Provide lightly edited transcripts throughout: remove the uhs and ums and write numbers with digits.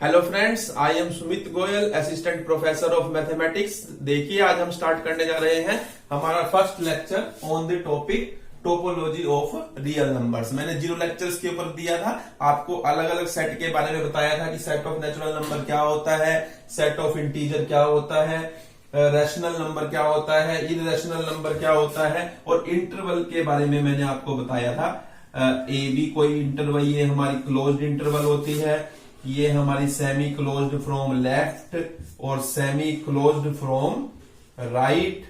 Hello friends, I am Sumit Goyal, assistant professor of mathematics. देखिए, आज हम स्टार्ट करने जा रहे हैं हमारा first lecture on the topic topology of real numbers. मैंने 0 लेक्चर्स के ऊपर दिया था, आपको अलग अलग सेट के बारे में बताया था कि सेट ऑफ नेचुरल नंबर क्या होता है, सेट ऑफ इंटीजर क्या होता है, रैशनल नंबर क्या होता है, इररेशनल नंबर क्या होता है, और इंटरवल के बारे में मैंने आपको बताया था। ए बी कोई इंटरवल, ये हमारी क्लोज्ड इंटरवल होती है, ये हमारी सेमी क्लोज्ड फ्रॉम लेफ्ट और सेमी क्लोज्ड फ्रॉम राइट,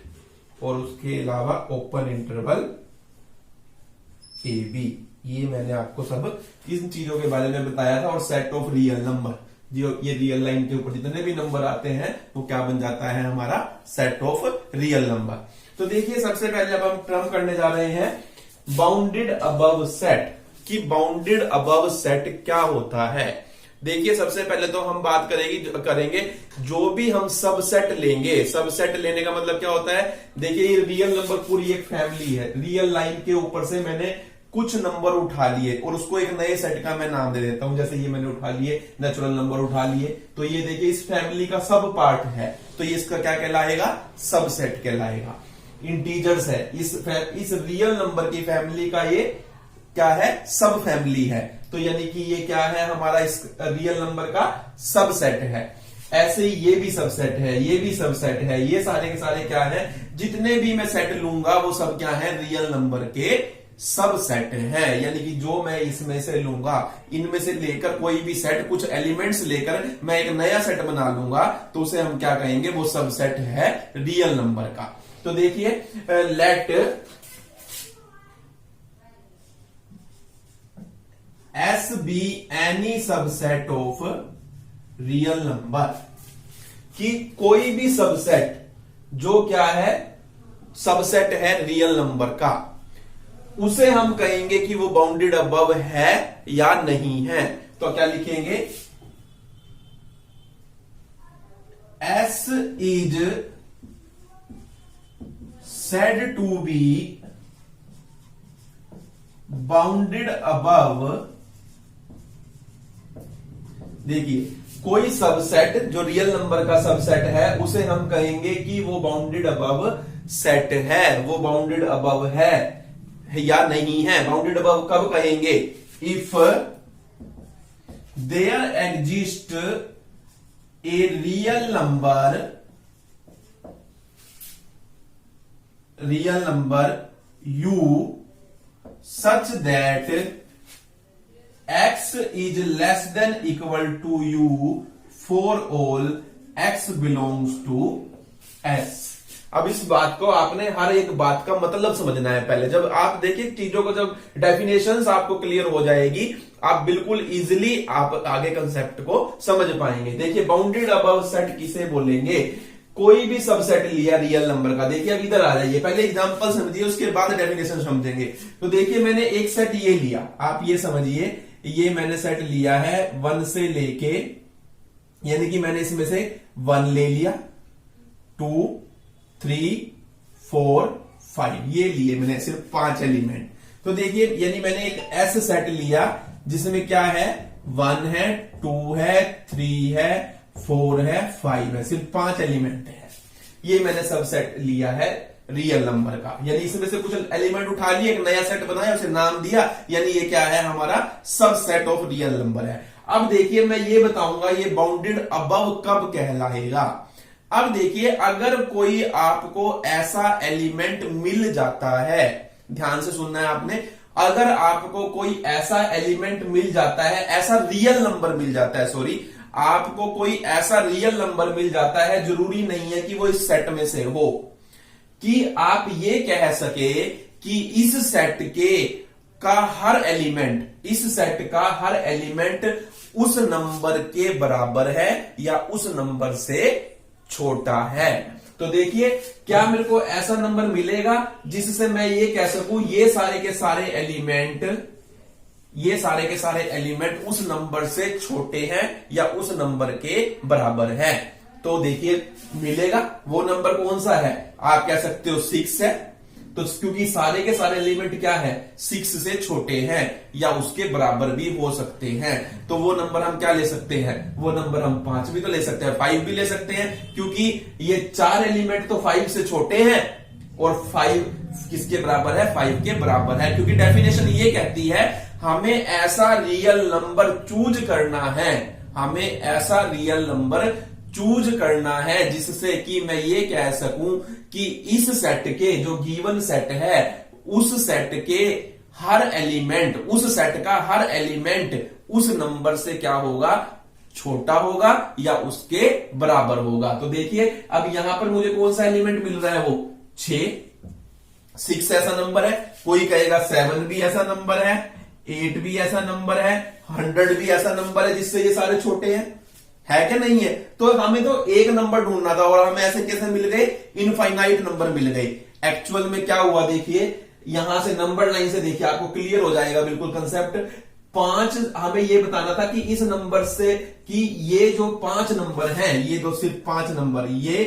और उसके अलावा ओपन इंटरवल ए बी। ये मैंने आपको सब इन चीजों के बारे में बताया था। और सेट ऑफ रियल नंबर, जो ये रियल लाइन के ऊपर जितने भी नंबर आते हैं वो क्या बन जाता है, हमारा सेट ऑफ रियल नंबर। तो देखिए, सबसे पहले अब हम टर्म करने जा रहे हैं बाउंडेड अबव सेट। कि बाउंडेड अबव सेट क्या होता है। देखिए, सबसे पहले तो हम बात करेंगे जो भी हम सबसेट लेंगे। सबसेट लेने का मतलब क्या होता है, देखिए ये रियल नंबर पूरी एक फैमिली है। रियल लाइन के ऊपर से मैंने कुछ नंबर उठा लिए और उसको एक नए सेट का मैं नाम दे देता हूं। जैसे ये मैंने उठा लिए, नेचुरल नंबर उठा लिए, तो ये देखिए इस फैमिली का सब पार्ट है, तो ये इसका क्या कहलाएगा, सबसेट कहलाएगा। इंटीजर्स है, इस रियल नंबर की फैमिली का ये क्या है, सब फैमिली है, तो यानी कि ये क्या है, हमारा इस रियल नंबर का सबसेट है। ऐसे ही ये भी सबसेट है, ये भी सबसेट है, ये सारे के सारे क्या है, जितने भी मैं सेट लूंगा वो सब क्या है, रियल नंबर के सबसेट है। यानी कि जो मैं इसमें से लूंगा, इनमें से लेकर कोई भी सेट, कुछ एलिमेंट्स लेकर मैं एक नया सेट बना लूंगा, तो उसे हम क्या कहेंगे, वो सबसेट है रियल नंबर का। तो देखिए, let S be any subset of real number. कि कोई भी सबसेट जो क्या है, सबसेट है रियल नंबर का, उसे हम कहेंगे कि वो बाउंडेड अबव है या नहीं है। तो क्या लिखेंगे, S is said to be bounded above. देखिए, कोई सबसेट जो रियल नंबर का सबसेट है उसे हम कहेंगे कि वो बाउंडेड अबव सेट है, वो बाउंडेड अबव है या नहीं है। बाउंडेड अबव कब कहेंगे, if there exist a real number u such that x is less than equal to u for all x belongs to s। अब इस बात को आपने हर एक बात का मतलब समझना है पहले। जब आप देखिए चीजों को, जब डेफिनेशंस आपको क्लियर हो जाएगी, आप बिल्कुल इजीली आप आगे कंसेप्ट को समझ पाएंगे। देखिए, बाउंडेड अबव सेट किसे बोलेंगे, कोई भी सबसेट लिया रियल नंबर का। देखिए, अब इधर आ जाइए, पहले एग्जांपल समझिए, उसके बाद डेफिनेशन समझेंगे। तो देखिए, मैंने एक सेट ये लिया, आप ये समझिए, ये मैंने सेट लिया है 1 से लेके, यानी कि मैंने इसमें से 1 ले लिया, 2 3 4 5, ये लिए मैंने सिर्फ 5 एलिमेंट। तो देखिए, यानी मैंने एक एस सेट लिया जिसमें क्या है, 1 है, 2 है, 3 है, 4 है, 5 है, सिर्फ 5 एलिमेंट है। ये मैंने सबसेट लिया है रियल नंबर का, यानी इसमें से कुछ एलिमेंट उठा लिए, एक नया सेट बनाया, उसे नाम दिया, यानी ये क्या है, हमारा सबसेट ऑफ रियल नंबर है। अब देखिए, मैं ये बताऊंगा ये बाउंडेड अबव कब कहलाएगा। अब देखिए, अगर कोई आपको ऐसा एलिमेंट मिल जाता है, ध्यान से सुनना है आपने, अगर आपको कोई ऐसा एलिमेंट मिल जाता है, ऐसा रियल नंबर मिल जाता है, सॉरी, आपको कोई ऐसा रियल नंबर मिल जाता है, जरूरी नहीं है कि वो इस सेट में से हो, कि आप ये कह सके कि इस सेट का हर एलिमेंट उस नंबर के बराबर है या उस नंबर से छोटा है। तो देखिए, क्या मेरे को ऐसा नंबर मिलेगा जिससे मैं ये कह सकूं ये सारे के सारे एलिमेंट उस नंबर से छोटे हैं या उस नंबर के बराबर है। तो देखिए, मिलेगा। वो नंबर कौन सा है, आप कह सकते हो 6 है, तो क्योंकि सारे के सारे एलिमेंट क्या है 6 से छोटे हैं या उसके बराबर भी हो सकते हैं, तो वो नंबर हम क्या ले सकते हैं, वो नंबर हम 5 भी तो ले सकते हैं, 5 भी ले सकते हैं, क्योंकि ये 4 एलिमेंट तो 5 से छोटे हैं और 5 किसके बराबर है, 5 के बराबर है। क्योंकि डेफिनेशन ये कहती है हमें ऐसा रियल नंबर चूज करना है, हमें ऐसा रियल नंबर चूज करना है जिससे कि मैं ये कह सकूं कि इस सेट के जो गिवन सेट है उस सेट के हर एलिमेंट, उस सेट का हर एलिमेंट उस नंबर से क्या होगा, छोटा होगा या उसके बराबर होगा। तो देखिए अब यहां पर मुझे कौन सा एलिमेंट मिल रहा है, वो 6 ऐसा नंबर है, कोई कहेगा 7 भी ऐसा नंबर है, 8 भी ऐसा नंबर है, 100 भी ऐसा नंबर है जिससे ये सारे छोटे हैं, है कि नहीं है। तो हमें तो एक नंबर ढूंढना था और हमें ऐसे कैसे मिल गए, इनफाइनाइट नंबर मिल गए। एक्चुअल में क्या हुआ देखिए, यहां से नंबर लाइन से देखिए आपको क्लियर हो जाएगा बिल्कुल कंसेप्ट। 5 हमें ये बताना था कि इस नंबर से कि ये जो 5 नंबर हैं, ये दो सिर्फ 5 नंबर, ये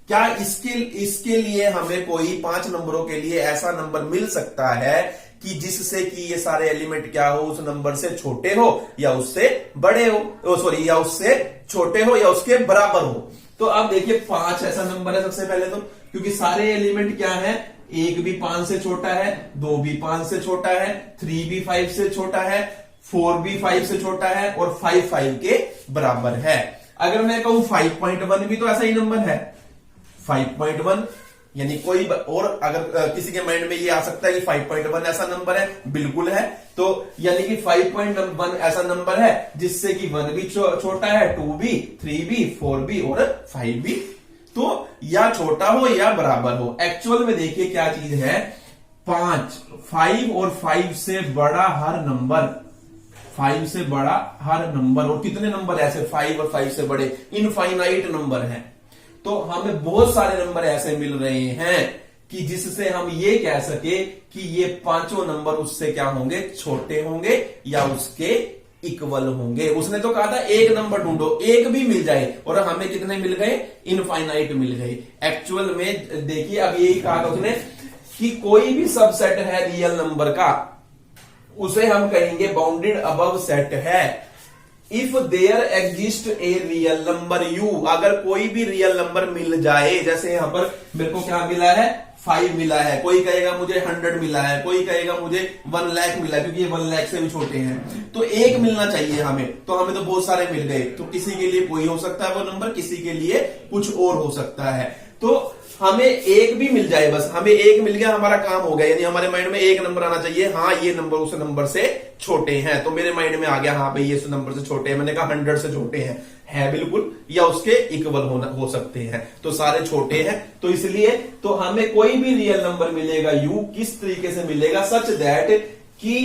क्या इसके लिए हमें कोई 5 नंबरों के लिए ऐसा नंबर मिल सकता है कि जिससे कि ये सारे एलिमेंट क्या हो, उस नंबर से छोटे हो या उससे बड़े हो, सॉरी या उससे छोटे हो या उसके बराबर हो। तो अब देखिए 5 ऐसा नंबर है सबसे पहले तो, क्योंकि सारे एलिमेंट क्या है, 1 भी 5 से छोटा है, 2 भी 5 से छोटा है, 3 भी 5 से छोटा है, 4 भी 5 से छोटा है और 5 के बराबर है। अगर मैं कहूं 5.1 भी तो ऐसा ही नंबर है, 5.1 यानी कोई और अगर किसी के माइंड में ये आ सकता है कि 5.1 ऐसा नंबर है, बिल्कुल है। तो यानी कि 5.1 ऐसा नंबर है जिससे कि 1 भी छोटा है, 2 भी, 3 भी, 4 भी और 5 भी, तो या छोटा हो या बराबर हो। एक्चुअल में देखिए क्या चीज है, 5 और 5 से बड़ा हर नंबर, 5 से बड़ा हर नंबर, और कितने नंबर ऐसे 5 और 5 से बड़े, इनफाइनाइट नंबर है। तो हमें बहुत सारे नंबर ऐसे मिल रहे हैं कि जिससे हम ये कह सके कि ये 5 नंबर उससे क्या होंगे, छोटे होंगे या उसके इक्वल होंगे। उसने तो कहा था एक नंबर ढूंढो, एक भी मिल जाए, और हमें कितने मिल गए, इनफाइनाइट मिल गए। एक्चुअल में देखिए अब यही कहा था उसने कि कोई भी सबसेट है रियल नंबर का, उसे हम कहेंगे बाउंडेड अबव सेट है। If there exist a real number u, अगर कोई भी रियल नंबर मिल जाए, जैसे यहां पर मेरे को क्या मिला है, 5 मिला है, कोई कहेगा मुझे 100 मिला है, कोई कहेगा मुझे 1 लाख मिला है, क्योंकि ये 1 लाख से भी छोटे हैं। तो एक मिलना चाहिए हमें, तो हमें तो बहुत सारे मिल गए। तो किसी के लिए कोई हो सकता है वो नंबर, किसी के लिए कुछ और हो सकता है। तो हमें एक भी मिल जाए, बस हमें एक मिल गया, हमारा काम हो गया। यानी हमारे माइंड में एक नंबर आना चाहिए, हाँ ये नंबर उस नंबर से छोटे हैं। तो मेरे माइंड में आ गया हाँ भाई ये उस नंबर से छोटे हैं, मैंने कहा 100 से छोटे हैं, है बिल्कुल, या उसके इक्वल हो सकते हैं, तो सारे छोटे हैं। तो इसलिए तो हमें कोई भी रियल नंबर मिलेगा यू, किस तरीके से मिलेगा, सच दैट कि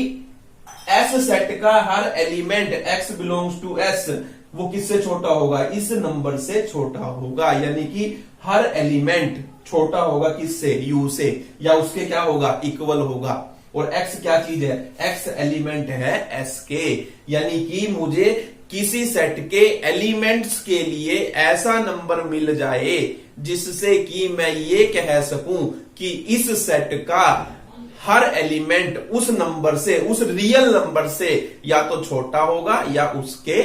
एस सेट का हर element X belongs to S, वो किससे छोटा होगा, इस नंबर से छोटा होगा। यानी कि हर एलिमेंट छोटा होगा किससे, यू से, या उसके क्या होगा, इक्वल होगा। और एक्स क्या चीज है, एक्स एलिमेंट है एस के। यानी कि मुझे किसी सेट के एलिमेंट्स के लिए ऐसा नंबर मिल जाए जिससे कि मैं ये कह सकूं कि इस सेट का हर एलिमेंट उस नंबर से, उस रियल नंबर से या तो छोटा होगा या उसके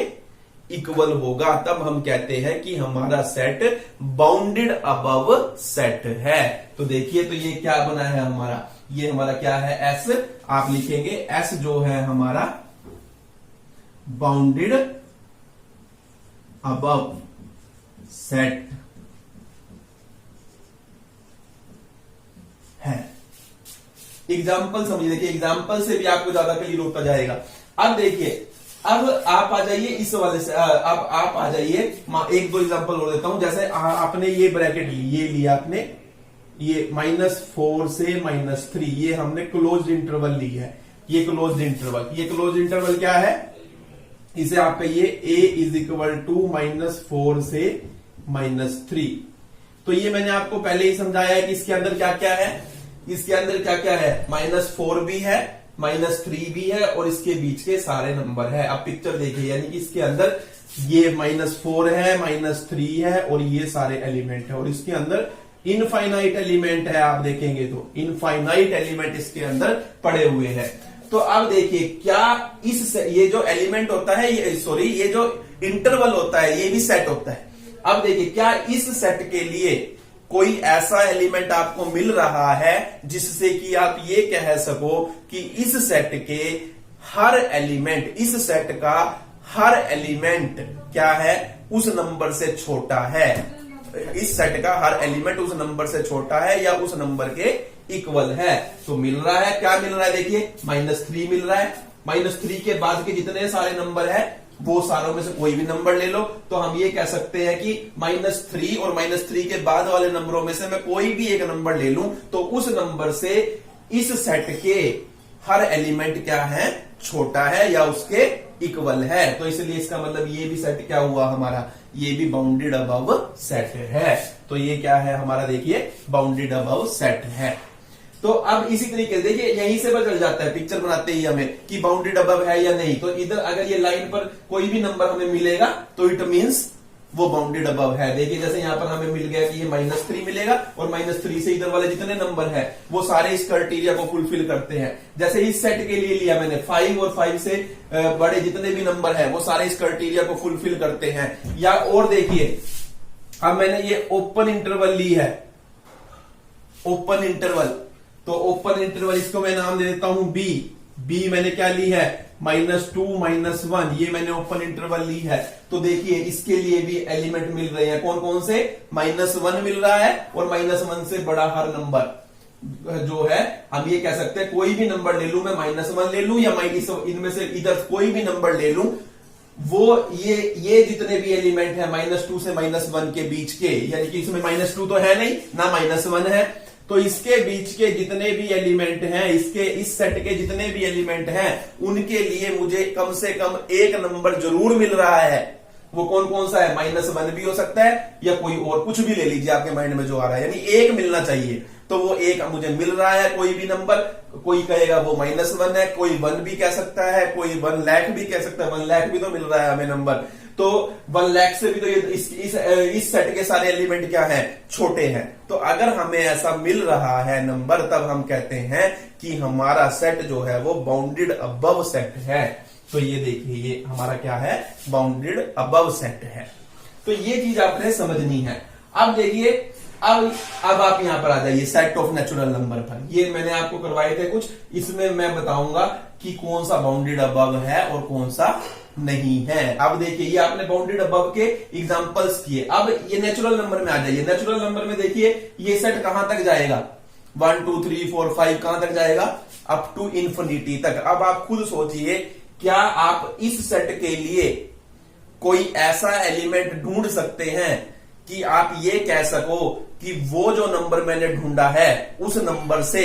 इक्वल होगा। तब हम कहते हैं कि हमारा सेट बाउंडेड अबव सेट है। तो देखिए तो ये क्या बना है हमारा, ये हमारा क्या है, एस। आप लिखेंगे एस जो है हमारा बाउंडेड अबव सेट है। एग्जाम्पल समझिए, देखिए एग्जाम्पल से भी आपको ज्यादा क्लियर होता जाएगा। अब देखिए, अब आप आ जाइए इस वाले से, अब आप आ जाइए, एक दो एग्जांपल और देता हूं। जैसे आपने ये ब्रैकेट ये लिया, आपने ये -4 से -3, ये हमने क्लोज्ड इंटरवल ली है। ये क्लोज्ड इंटरवल, ये क्लोज्ड इंटरवल क्या है, इसे आप कहिए a = -4 से -3। तो ये मैंने आपको पहले ही समझाया है कि इसके अंदर क्या क्या है, इसके अंदर क्या क्या है, -4 भी है, -3 भी है और इसके बीच के सारे नंबर है। अब पिक्चर देखिए, यानी कि इसके अंदर ये -4 है, -3 है और ये सारे एलिमेंट है, और इसके अंदर इनफाइनाइट एलिमेंट है, आप देखेंगे तो इनफाइनाइट एलिमेंट इसके अंदर पड़े हुए हैं। तो अब देखिए क्या ये जो एलिमेंट होता है, ये जो इंटरवल होता है, ये भी सेट होता है। अब देखिए क्या इस सेट के लिए कोई ऐसा एलिमेंट आपको मिल रहा है जिससे कि आप ये कह सको कि इस सेट के हर एलिमेंट, इस सेट का हर एलिमेंट क्या है, उस नंबर से छोटा है, इस सेट का हर एलिमेंट उस नंबर से छोटा है या उस नंबर के इक्वल है। तो मिल रहा है, क्या मिल रहा है, देखिए -3 मिल रहा है। -3 के बाद के जितने सारे नंबर है वो सारों में से कोई भी नंबर ले लो, तो हम ये कह सकते हैं कि -3 और -3 के बाद वाले नंबरों में से मैं कोई भी एक नंबर ले लूं तो उस नंबर से इस सेट के हर एलिमेंट क्या है, छोटा है या उसके इक्वल है। तो इसलिए इसका मतलब ये भी सेट क्या हुआ हमारा, ये भी बाउंडेड अबव सेट है। तो ये क्या है हमारा, देखिए बाउंडेड अबव सेट है। तो अब इसी तरीके से देखिए यहीं से पता चल जाता है पिक्चर बनाते ही हमें कि बाउंडेड अबव है या नहीं। तो इधर अगर ये लाइन पर कोई भी नंबर हमें मिलेगा तो इट मींस वो बाउंडेड अबव है। देखिए जैसे यहां पर हमें मिल गया कि ये -3 मिलेगा और -3 से इधर वाले जितने नंबर है वो सारे इस क्राइटेरिया को फुलफिल करते हैं। जैसे इस सेट के लिए लिया मैंने 5 और 5 से बड़े जितने भी नंबर है वो सारे इस क्राइटेरिया को फुलफिल करते हैं। या और देखिए अब मैंने ये ओपन इंटरवल ली है, ओपन इंटरवल, तो ओपन इंटरवल इसको मैं नाम दे देता हूं बी मैंने क्या ली है, -2 -1, ये मैंने ओपन इंटरवल ली है। तो देखिए इसके लिए भी एलिमेंट मिल रहे हैं, कौन कौन से, -1 मिल रहा है और -1 से बड़ा हर नंबर जो है हम ये कह सकते हैं कोई भी नंबर ले लूं मैं, -1 ले लूं या इनमें से इधर कोई भी नंबर ले लूं, वो ये जितने भी एलिमेंट है -2 से -1 के बीच के, यानी कि इसमें -2 तो है नहीं ना -1 है, तो इसके बीच के जितने भी एलिमेंट हैं, इस सेट के जितने भी एलिमेंट हैं उनके लिए मुझे कम से कम एक नंबर जरूर मिल रहा है। वो कौन कौन सा है, -1 भी हो सकता है या कोई और कुछ भी ले लीजिए आपके माइंड में जो आ रहा है, यानी एक मिलना चाहिए। तो वो एक मुझे मिल रहा है, कोई भी नंबर, कोई कहेगा वो -1 है, कोई 1 भी कह सकता है, कोई 1 लाख भी कह सकता है, 1 लाख भी तो मिल रहा है हमें नंबर। तो 1 लाख से भी तो इस सेट के सारे एलिमेंट क्या है, छोटे हैं। तो अगर हमें ऐसा मिल रहा है नंबर तब हम कहते हैं कि हमारा सेट जो है वो बाउंडेड अबव सेट है। तो ये देखिए ये हमारा क्या है, बाउंडेड अबव सेट है। तो ये चीज आपने समझनी है। अब देखिए अब आप यहां पर आ जाइए सेट ऑफ नेचुरल नंबर पर। ये मैंने आपको करवाए थे कुछ, इसमें मैं बताऊंगा कि कौन सा बाउंडेड अबव है और कौन सा नहीं है। अब देखिए ये आपने बाउंडेड अबव के एग्जांपल्स किए। अब ये नेचुरल नंबर में आ जाइए। नेचुरल नंबर में देखिए ये सेट कहां तक जाएगा, 1 2 3 4 5 कहां तक जाएगा, अप टू इंफिनिटी तक। अब आप खुद सोचिए क्या आप इस सेट के लिए कोई ऐसा एलिमेंट ढूंढ सकते हैं कि आप ये कह सको कि वो जो नंबर मैंने ढूंढा है उस नंबर से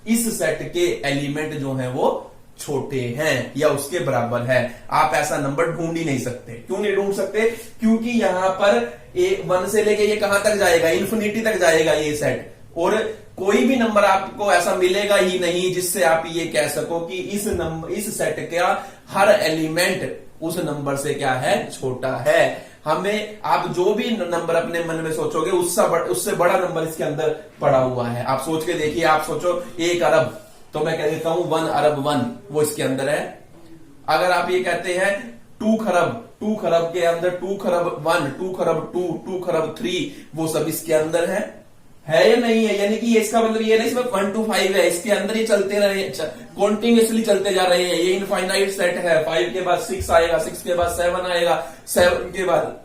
इस सेट के एलिमेंट जो हैं वो छोटे हैं या उसके बराबर है। आप ऐसा नंबर ढूंढ ही नहीं सकते। क्यों नहीं ढूंढ सकते, क्योंकि यहां पर 1 से लेके ये कहां तक जाएगा, इंफिनिटी तक जाएगा ये सेट, और कोई भी नंबर आपको ऐसा मिलेगा ही नहीं जिससे आप ये कह सको कि इस सेट का हर एलिमेंट उस नंबर से क्या है, छोटा है। हमें आप जो भी नंबर अपने मन में सोचोगे उससे बड़ा नंबर इसके अंदर पड़ा हुआ है। आप सोच के देखिए, आप सोचो 1 अरब, तो मैं कह देता हूं 1 अरब 1 वो इसके अंदर है। अगर आप ये कहते हैं 2 खरब के अंदर 2 खरब 1, 2 खरब 2, 2 खरब 3 वो सब इसके अंदर है या नहीं है। यानी कि इसका मतलब ये नहीं इसमें 1 to 5 है, इसके अंदर ही चलते रहे, कॉन्टिन्यूसली चलते जा रहे हैं। ये इनफाइनाइट सेट है। 5 के बाद 6 आएगा, 6 के बाद 7 आएगा, 7 के बाद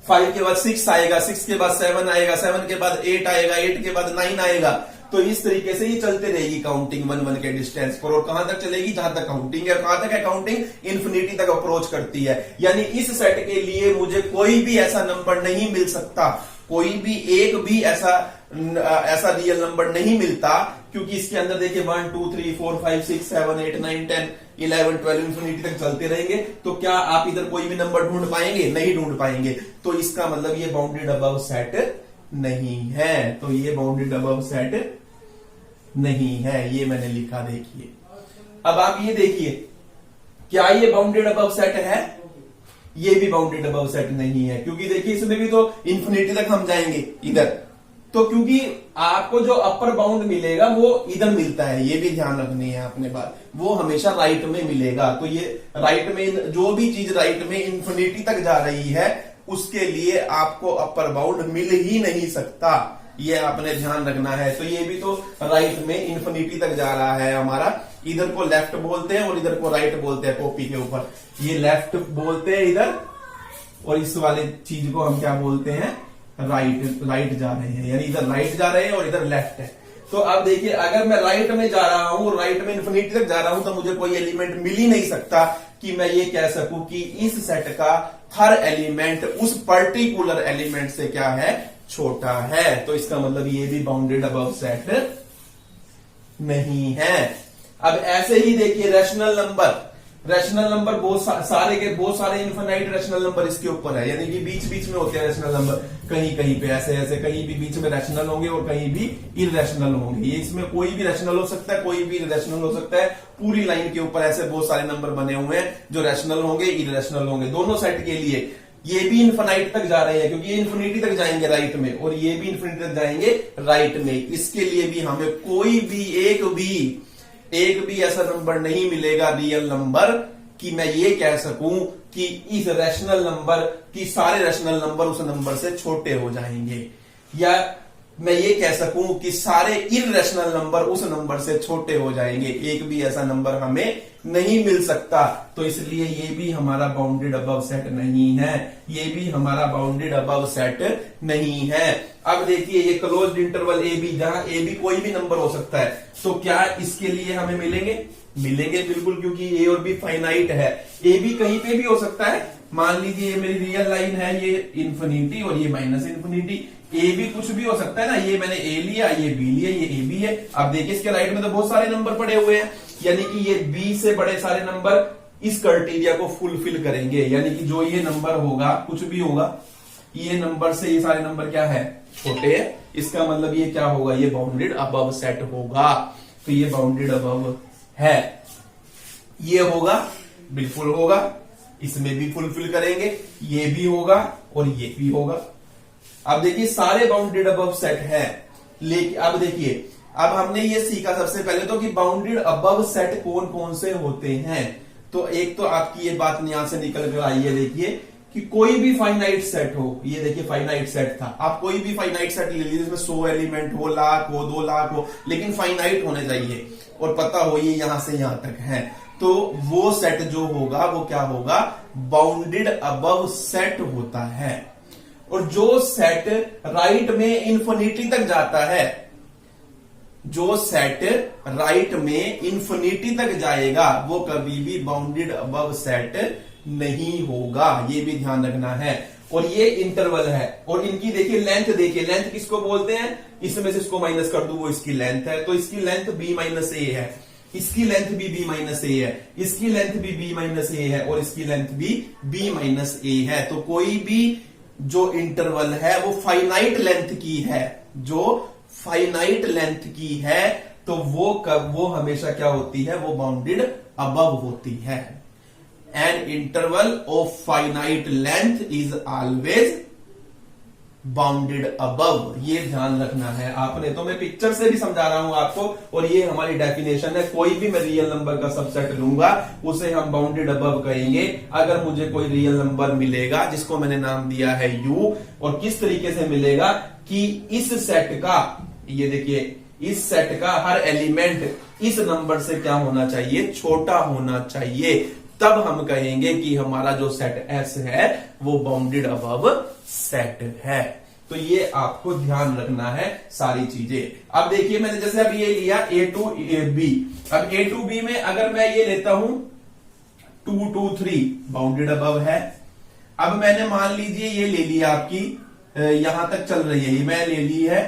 5 के बाद 6 आएगा, 6 के बाद 7 आएगा, 7 के बाद 8 आएगा, 8 के बाद 9 आएगा। तो इस तरीके से ये चलते रहेगी काउंटिंग 1 1 के डिस्टेंस पर, और कहां तक चलेगी, जहां तक काउंटिंग है। कहां तक है काउंटिंग, इन्फिनिटी तक अप्रोच करती है। यानी इस सेट के लिए मुझे कोई भी ऐसा नंबर नहीं मिल सकता, कोई भी एक भी ऐसा रियल नंबर नहीं मिलता, क्योंकि इसके अंदर देखिए 1 2 3 4 5 6 7 8 9 10 11 12 इन्फिनिटी तक चलते रहेंगे। तो क्या आप इधर कोई भी नंबर ढूंढ पाएंगे, नहीं ढूंढ पाएंगे। तो इसका मतलब ये बाउंडेड अबव सेट नहीं है। तो ये बाउंडेड अबव सेट नहीं है, ये मैंने लिखा, देखिए। अब आप ये देखिए क्या ये बाउंडेड अबव सेट है, ये भी बाउंडेड अबव सेट नहीं है, क्योंकि देखिए इसमें भी तो इंफिनिटी तक हम जाएंगे इधर, तो क्योंकि आपको जो अपर बाउंड मिलेगा वो इधर मिलता है, ये भी ध्यान रखनी है अपने बात, वो हमेशा राइट में मिलेगा। तो ये राइट में जो भी चीज राइट में इंफिनिटी तक जा रही है उसके लिए आपको अपर बाउंड मिल ही नहीं सकता, ये आपने ध्यान रखना है। तो ये भी तो राइट में इंफिनिटी तक जा रहा है हमारा, इधर को लेफ्ट बोलते हैं और इधर को राइट बोलते हैं कॉपी के ऊपर, ये लेफ्ट बोलते हैं इधर, और इस वाले चीज को हम क्या बोलते हैं, राइट जा रहे हैं, यानी इधर राइट जा रहे हैं और इधर लेफ्ट है। तो अब देखिए अगर मैं राइट में जा रहा हूं, राइट में इंफिनिटी तक जा रहा हूं, तो मुझे कोई एलिमेंट मिल ही नहीं सकता कि मैं ये कह सकूं कि इस सेट का हर एलिमेंट उस पर्टिकुलर एलिमेंट से क्या है, छोटा है। तो इसका मतलब ये भी बाउंडेड अबव सेट नहीं है। अब ऐसे ही देखिए रैशनल नंबर बहुत सारे इनफाइनाइट रैशनल नंबर इसके ऊपर है, यानी कि बीच बीच में होते हैं रैशनल नंबर, कहीं कहीं पे ऐसे कहीं भी बीच में रैशनल होंगे और कहीं भी इरैशनल होंगे। ये इसमें कोई भी रैशनल हो सकता है, कोई भी इरैशनल हो सकता है। पूरी लाइन के ऊपर ऐसे बहुत सारे नंबर बने हुए हैं जो रैशनल होंगे, इरैशनल होंगे, दोनों सेट के लिए। ये भी इनफिनाइट तक जा रहे हैं क्योंकि ये इन्फिनिटी तक जाएंगे राइट में, और ये भी इन्फिनिटी तक जाएंगे राइट में। इसके लिए भी हमें कोई भी एक भी ऐसा नंबर नहीं मिलेगा रियल नंबर कि मैं ये कह सकूं कि इस रैशनल नंबर की सारे रैशनल नंबर उस नंबर से छोटे हो जाएंगे, या मैं ये कह सकूं कि सारे इररेशनल नंबर उस नंबर से छोटे हो जाएंगे। एक भी ऐसा नंबर हमें नहीं मिल सकता। तो इसलिए ये भी हमारा बाउंडेड अबव सेट नहीं है, ये भी हमारा बाउंडेड अबव सेट नहीं है। अब देखिए ये क्लोज्ड इंटरवल ए बी, जहां ए बी कोई भी नंबर हो सकता है, तो क्या इसके लिए हमें मिलेंगे बिल्कुल, क्योंकि ए और बी फाइनाइट है। ए बी कहीं पे भी हो सकता है, मान लीजिए ये मेरी रियल लाइन है, ये इन्फिनिटी और ये माइनस इन्फिनिटी। ए भी कुछ भी हो सकता है ना, ये मैंने ए लिया, ये बी लिया, ये ए बी है। अब देखिए इसके राइट में तो बहुत सारे नंबर पड़े हुए हैं, यानी कि ये बी से बड़े सारे नंबर इस क्राइटेरिया को फुलफिल करेंगे, यानी कि जो ये नंबर होगा, कुछ भी होगा, ये नंबर से ये सारे नंबर क्या है, छोटे है। इसका मतलब ये क्या होगा, ये बाउंडेड अबव सेट होगा। तो ये बाउंडेड अबव है, ये होगा, बिल्कुल होगा, इसमें भी फुलफिल करेंगे, ये भी होगा और ये भी होगा। अब देखिए सारे बाउंडेड अबव सेट है, लेकिन अब देखिए अब हमने ये सीखा सबसे पहले तो कि बाउंडेड अबव सेट कौन कौन से होते हैं। तो एक तो आपकी ये बात यहां से निकल कर आई है, देखिए कि कोई भी फाइनाइट सेट हो, ये देखिए फाइनाइट सेट था, आप कोई भी फाइनाइट सेट ले लीजिए जिसमें 100 एलिमेंट हो, लाख हो, 2 लाख हो, लेकिन फाइनाइट होने चाहिए और पता हो ये यहां से यहां तक है। तो वो सेट जो होगा वो क्या होगा, बाउंडेड अबव सेट होता है। और जो सेट राइट में इंफिनिटी तक जाता है, जो सेट राइट में इंफिनिटी तक जाएगा, वो कभी भी बाउंडेड अबव सेट नहीं होगा, ये भी ध्यान रखना है। और ये इंटरवल है, और इनकी देखिए लेंथ, देखिए लेंथ किसको बोलते हैं, इसमें से इसको माइनस कर दूं वो इसकी लेंथ है, तो इसकी लेंथ b माइनस ए है, इसकी लेंथ भी b माइनस ए है, इसकी लेंथ भी b माइनस ए है, और इसकी लेंथ भी b माइनस ए है। तो कोई भी जो इंटरवल है वो फाइनाइट लेंथ की है, जो फाइनाइट लेंथ की है, तो वो हमेशा क्या होती है, वो बाउंडेड अबव होती है। An interval of finite length is always bounded above, ये ध्यान रखना है आपने। तो मैं पिक्चर से भी समझा रहा हूं आपको, और ये हमारी डेफिनेशन है। कोई भी मैं रियल नंबर का सबसेट लूंगा उसे हम बाउंडेड अबव कहेंगे अगर मुझे कोई रियल नंबर मिलेगा जिसको मैंने नाम दिया है u, और किस तरीके से मिलेगा कि इस सेट का, ये देखिए इस सेट का हर एलिमेंट इस नंबर से क्या होना चाहिए, छोटा होना चाहिए। तब हम कहेंगे कि हमारा जो सेट S है वो बाउंडेड अबव सेट है। तो ये आपको ध्यान रखना है सारी चीजें। अब देखिए मैंने जैसे अब ये लिया A to B, अब A to B में अगर मैं ये लेता हूं 2 to 3 बाउंडेड अबव है। अब मैंने मान लीजिए ये ले लिया आपकी यहां तक चल रही है, ये मैं ले ली है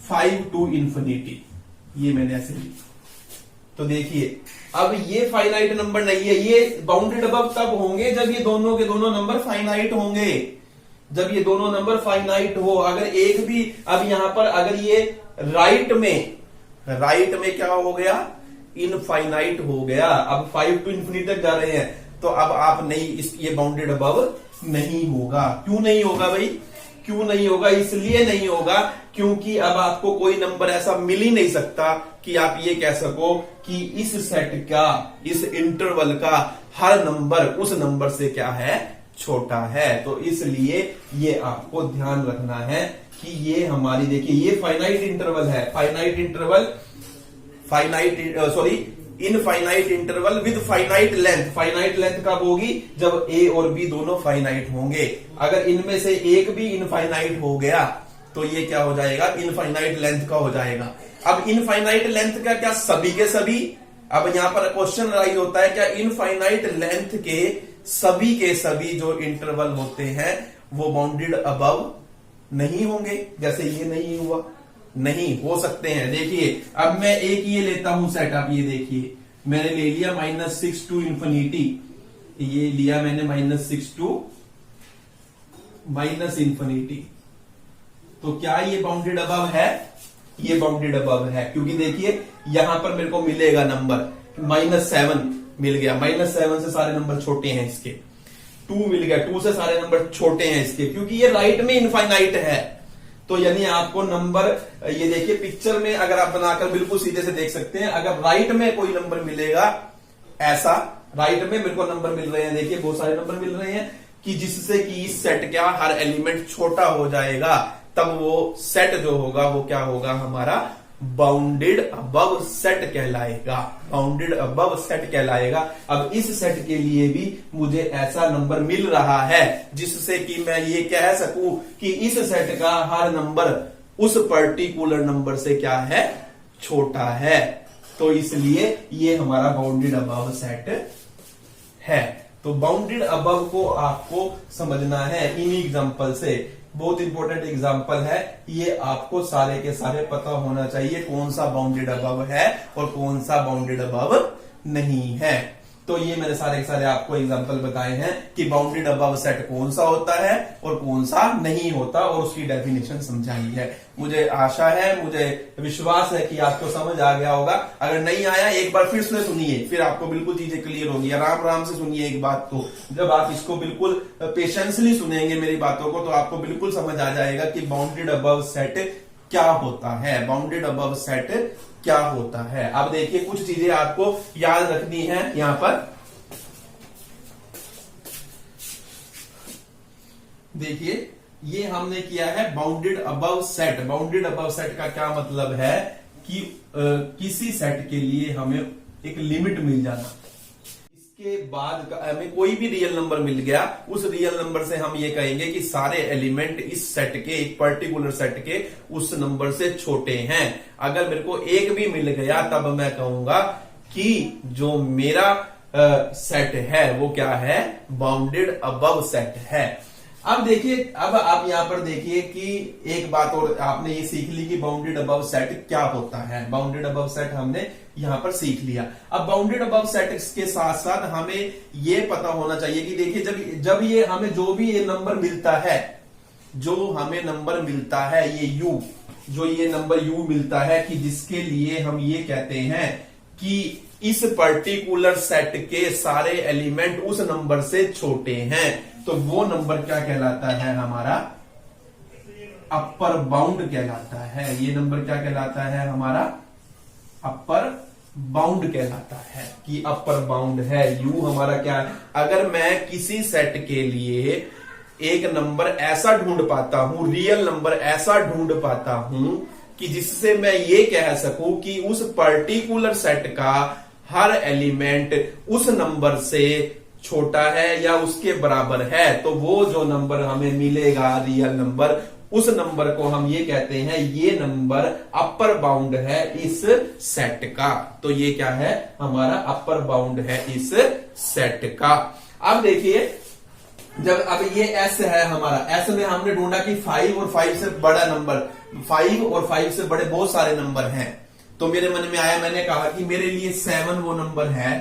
5 to इंफिनिटी, ये मैंने ऐसे ली। तो देखिए अब ये फाइनाइट नंबर नहीं है, ये बाउंडेड अबव तब होंगे जब ये दोनों के दोनों नंबर फाइनाइट होंगे, जब ये दोनों नंबर फाइनाइट हो। अगर एक भी, अब यहां पर अगर ये राइट में क्या हो गया, इनफाइनाइट हो गया, अब 5 to इंफिनिटी तक जा रहे हैं, तो अब आप नहीं, ये बाउंडेड अबव नहीं होगा। क्यों नहीं होगा भाई? क्यों नहीं होगा? इसलिए नहीं होगा क्योंकि अब आपको कोई नंबर ऐसा मिल ही नहीं सकता कि आप ये कह सको कि इस सेट का, इस इंटरवल का हर नंबर उस नंबर से क्या है, छोटा है। तो इसलिए ये आपको ध्यान रखना है कि ये हमारी, देखिए ये फाइनाइट इंटरवल है, infinite interval with finite length. Finite length कब होगी? जब ए और बी दोनों फाइनाइट होंगे। अगर इनमें से एक भी इनफाइनाइट हो गया तो ये क्या हो जाएगा? इनफाइनाइट लेंथ का हो जाएगा। अब इनफाइनाइट लेंथ का क्या सभी के सभी? अब यहां पर क्वेश्चन राइज होता है, क्या इनफाइनाइट लेंथ के सभी जो इंटरवल होते हैं वो बाउंडेड अबव नहीं होंगे? जैसे ये नहीं हुआ, नहीं हो सकते हैं। देखिए अब मैं एक ये लेता हूं सेट, आप ये देखिए मैंने ले लिया -6 टू इंफिनिटी, ये लिया मैंने -6 टू -इंफिनिटी। तो क्या ये बाउंडेड अबव है? ये बाउंडेड अबव है, क्योंकि देखिए यहां पर मेरे को मिलेगा नंबर -7 मिल गया, -7 से सारे नंबर छोटे हैं इसके। 2 मिल गया, 2 से सारे नंबर छोटे हैं इसके, क्योंकि ये राइट में इनफाइनाइट है। तो यानी आपको नंबर, ये देखिए पिक्चर में अगर आप बनाकर बिल्कुल सीधे से देख सकते हैं, अगर राइट में कोई नंबर मिलेगा ऐसा, राइट में मेरे को नंबर मिल रहे हैं, देखिए बहुत सारे नंबर मिल रहे हैं कि जिससे कि इस सेट का हर एलिमेंट छोटा हो जाएगा, तब वो सेट जो होगा वो क्या होगा? हमारा बाउंडेड अबव सेट कहलाएगा, बाउंडेड अबव सेट कहलाएगा। अब इस सेट के लिए भी मुझे ऐसा नंबर मिल रहा है जिससे कि मैं ये कह सकूं कि इस सेट का हर नंबर उस पर्टिकुलर नंबर से क्या है? छोटा है। तो इसलिए ये हमारा बाउंडेड अबव सेट है। तो बाउंडेड अबव को आपको समझना है इन एग्जांपल से। बहुत इंपॉर्टेंट एग्जांपल है ये, आपको सारे के सारे पता होना चाहिए कौन सा बाउंडेड अबव है और कौन सा बाउंडेड अबव नहीं है। तो ये मैंने सारे के सारे आपको एग्जांपल बताए हैं कि बाउंडेड अबव सेट कौन सा होता है और कौन सा नहीं होता, और उसकी डेफिनेशन समझाई है। मुझे आशा है, मुझे विश्वास है कि आपको समझ आ गया होगा। अगर नहीं आया एक बार फिर से सुनिए, फिर आपको बिल्कुल चीजें क्लियर होगी। आराम आराम से सुनिए एक बात को, जब आप इसको बिल्कुल पेशेंसली सुनेंगे मेरी बातों को, तो आपको बिल्कुल समझ आ जाएगा कि बाउंडेड अबव सेट क्या होता है, बाउंडेड अबव सेट क्या होता है। अब देखिए कुछ चीजें आपको याद रखनी है यहां पर। देखिए ये हमने किया है bounded above set. Bounded above set का क्या मतलब है कि किसी सेट के लिए हमें एक लिमिट मिल जाना, इसके बाद हमें कोई भी रियल नंबर मिल गया, उस रियल नंबर से हम ये कहेंगे कि सारे एलिमेंट इस सेट के, एक पर्टिकुलर सेट के उस नंबर से छोटे हैं। अगर मेरे को एक भी मिल गया तब मैं कहूंगा कि जो मेरा सेट है वो क्या है? बाउंडेड अबव सेट है। अब देखिए, अब आप यहां पर देखिए कि एक बात और आपने ये सीख ली कि बाउंडेड अबव सेट क्या होता है। बाउंडेड अबव सेट हमने यहां पर सीख लिया। अब बाउंडेड अबव सेट के साथ साथ हमें ये पता होना चाहिए कि देखिए जब ये हमें जो भी ये नंबर मिलता है, जो हमें नंबर मिलता है ये u, जो ये नंबर u मिलता है कि जिसके लिए हम ये कहते हैं कि इस पर्टिकुलर सेट के सारे एलिमेंट उस नंबर से छोटे हैं, तो वो नंबर क्या कहलाता है? हमारा अपर बाउंड कहलाता है। ये नंबर क्या कहलाता है? हमारा अपर बाउंड कहलाता है कि अपर बाउंड है। यू हमारा क्या है? अगर मैं किसी सेट के लिए एक नंबर ऐसा ढूंढ पाता हूं, रियल नंबर ऐसा ढूंढ पाता हूं कि जिससे मैं ये कह सकूं कि उस पर्टिकुलर सेट का हर एलिमेंट उस नंबर से छोटा है या उसके बराबर है, तो वो जो नंबर हमें मिलेगा रियल नंबर, उस नंबर को हम ये कहते हैं ये नंबर अपर बाउंड है इस सेट का। तो ये क्या है? हमारा अपर बाउंड है इस सेट का। अब देखिए जब अब ये S है हमारा, S में हमने ढूंढा कि 5 और 5 से बड़ा नंबर, 5 और 5 से बड़े बहुत सारे नंबर हैं, तो मेरे मन में आया, मैंने कहा कि मेरे लिए 7 वो नंबर है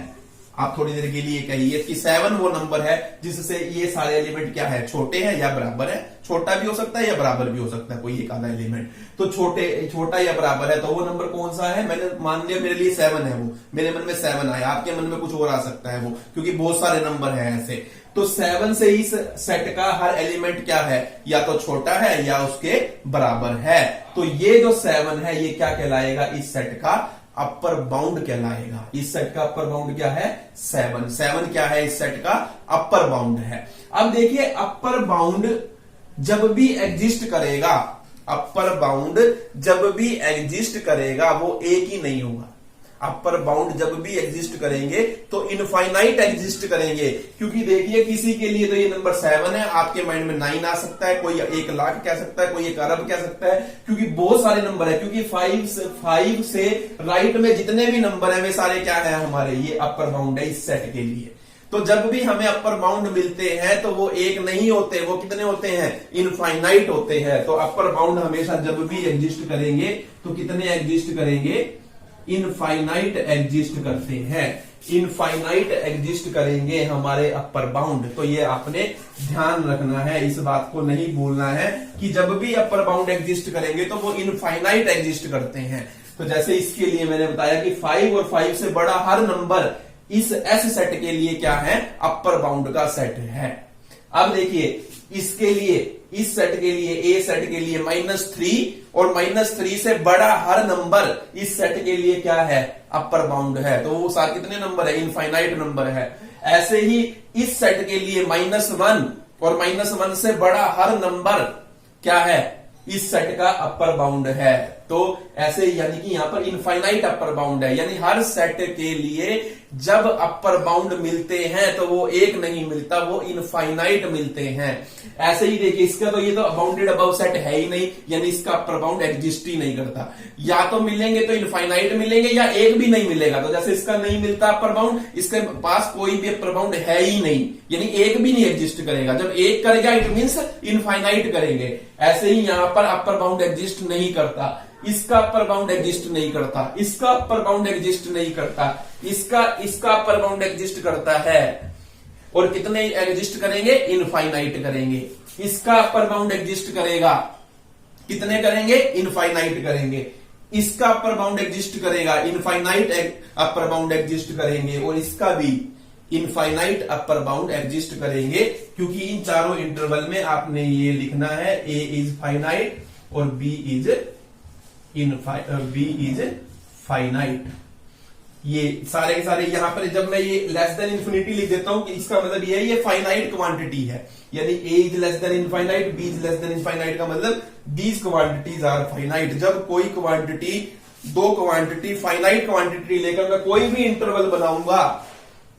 आप थोड़ी देर के लिए कहिए कि 7 वो नंबर है जिससे ये सारे एलिमेंट क्या है, छोटे हैं या बराबर है। छोटा भी हो सकता है या बराबर भी हो सकता है कोई एक आधा एलिमेंट। तो छोटा या बराबर है तो वो नंबर कौन सा है, मैंने मान लिया मेरे लिए 7 है, वो मेरे मन में 7 आया, आपके मन में कुछ और आ सकता है वो, क्योंकि बहुत सारे नंबर है ऐसे। तो 7 से इस सेट का हर एलिमेंट क्या है, या तो छोटा है या उसके बराबर है। तो ये जो 7 है ये क्या कहलाएगा, इस सेट का अपर बाउंड कहलाएगा। इस सेट का अपर बाउंड क्या है, 7 क्या है, इस सेट का अपर बाउंड है। अब देखिए अपर बाउंड जब भी एग्जिस्ट करेगा, अपर बाउंड जब भी एग्जिस्ट करेगा वो एक ही नहीं होगा। अपर बाउंड जब भी एग्जिस्ट करेंगे तो इनफाइनाइट एग्जिस्ट करेंगे, क्योंकि देखिए किसी के लिए तो ये नंबर 7 है, आपके माइंड में 9 आ सकता है, कोई 1 लाख कह सकता है, कोई 1 अरब कह सकता है, क्योंकि बहुत सारे नंबर है। क्योंकि 5 से राइट में जितने भी नंबर है वे सारे क्या है हमारे, ये अपर बाउंड है इस सेट के लिए। तो जब भी हमें अपर बाउंड मिलते हैं तो वो एक नहीं होते, वो कितने होते हैं, इनफाइनाइट होते हैं। तो अपर बाउंड हमेशा जब भी एग्जिस्ट करेंगे तो कितने एग्जिस्ट करेंगे, इनफाइनाइट एग्जिस्ट करते हैं, इनफाइनाइट एग्जिस्ट करेंगे हमारे अपर बाउंड। तो ये आपने ध्यान रखना है, इस बात को नहीं भूलना है कि जब भी अपर बाउंड एग्जिस्ट करेंगे तो वो इनफाइनाइट एग्जिस्ट करते हैं। तो जैसे इसके लिए मैंने बताया कि 5 और 5 से बड़ा हर नंबर इस एस सेट के लिए क्या है, अपर बाउंड का सेट है। अब देखिए इसके लिए, इस सेट के लिए, ए सेट के लिए -3 और -3 से बड़ा हर नंबर इस सेट के लिए क्या है, अपर बाउंड है। तो वो सारे कितने नंबर है, इनफाइनाइट नंबर है। ऐसे ही इस सेट के लिए -1 और -1 से बड़ा हर नंबर क्या है, इस सेट का अपर बाउंड है। तो ऐसे यानी कि यहां पर इनफाइनाइट अपर बाउंड है, यानी हर सेट के लिए जब अपर बाउंड मिलते हैं तो वो एक नहीं मिलता, वो इनफाइनाइट मिलते हैं। ऐसे ही देखिए इसका तो ये तो बाउंडेड अबव सेट है ही नहीं, यानी इसका अपर बाउंड एग्जिस्ट ही नहीं करता। या तो मिलेंगे तो इनफाइनाइट मिलेंगे या एक भी नहीं मिलेगा। तो जैसे इसका नहीं मिलता अपर बाउंड, इसके पास कोई भी अपर बाउंड है ही नहीं, यानी एक भी नहीं एग्जिस्ट करेगा। जब एक करेगा इट मीन्स इनफाइनाइट करेंगे। ऐसे ही यहां पर अपर बाउंड एग्जिस्ट नहीं करता, इसका अपर बाउंड एग्जिस्ट नहीं करता, इसका अपर बाउंड एग्जिस्ट नहीं करता, इसका अपर बाउंड एग्जिस्ट करता है। और कितने एग्जिस्ट करेंगे, इनफाइनाइट करेंगे। इसका अपर बाउंड एग्जिस्ट करेगा, कितने करेंगे, इनफाइनाइट करेंगे। इसका अपर बाउंड एग्जिस्ट करेगा, इनफाइनाइट अपर बाउंड एग्जिस्ट करेंगे। और इसका भी इनफाइनाइट अपर बाउंड एग्जिस्ट करेंगे, क्योंकि इन चारों इंटरवल में आपने ये लिखना है, ए इज फाइनाइट और बी इज फाइनाइट। ये सारे के सारे यहां पर जब मैं ये लेस देन इन्फिनिटी लिख देता हूं कि इसका मतलब ये है ये फाइनाइट क्वांटिटी है, यानी A is less than infinite, B is less than infinite का मतलब दीज क्वांटिटीज आर फाइनाइट। जब कोई क्वांटिटी, दो क्वांटिटी फाइनाइट क्वांटिटी लेकर मैं कोई भी इंटरवल बनाऊंगा,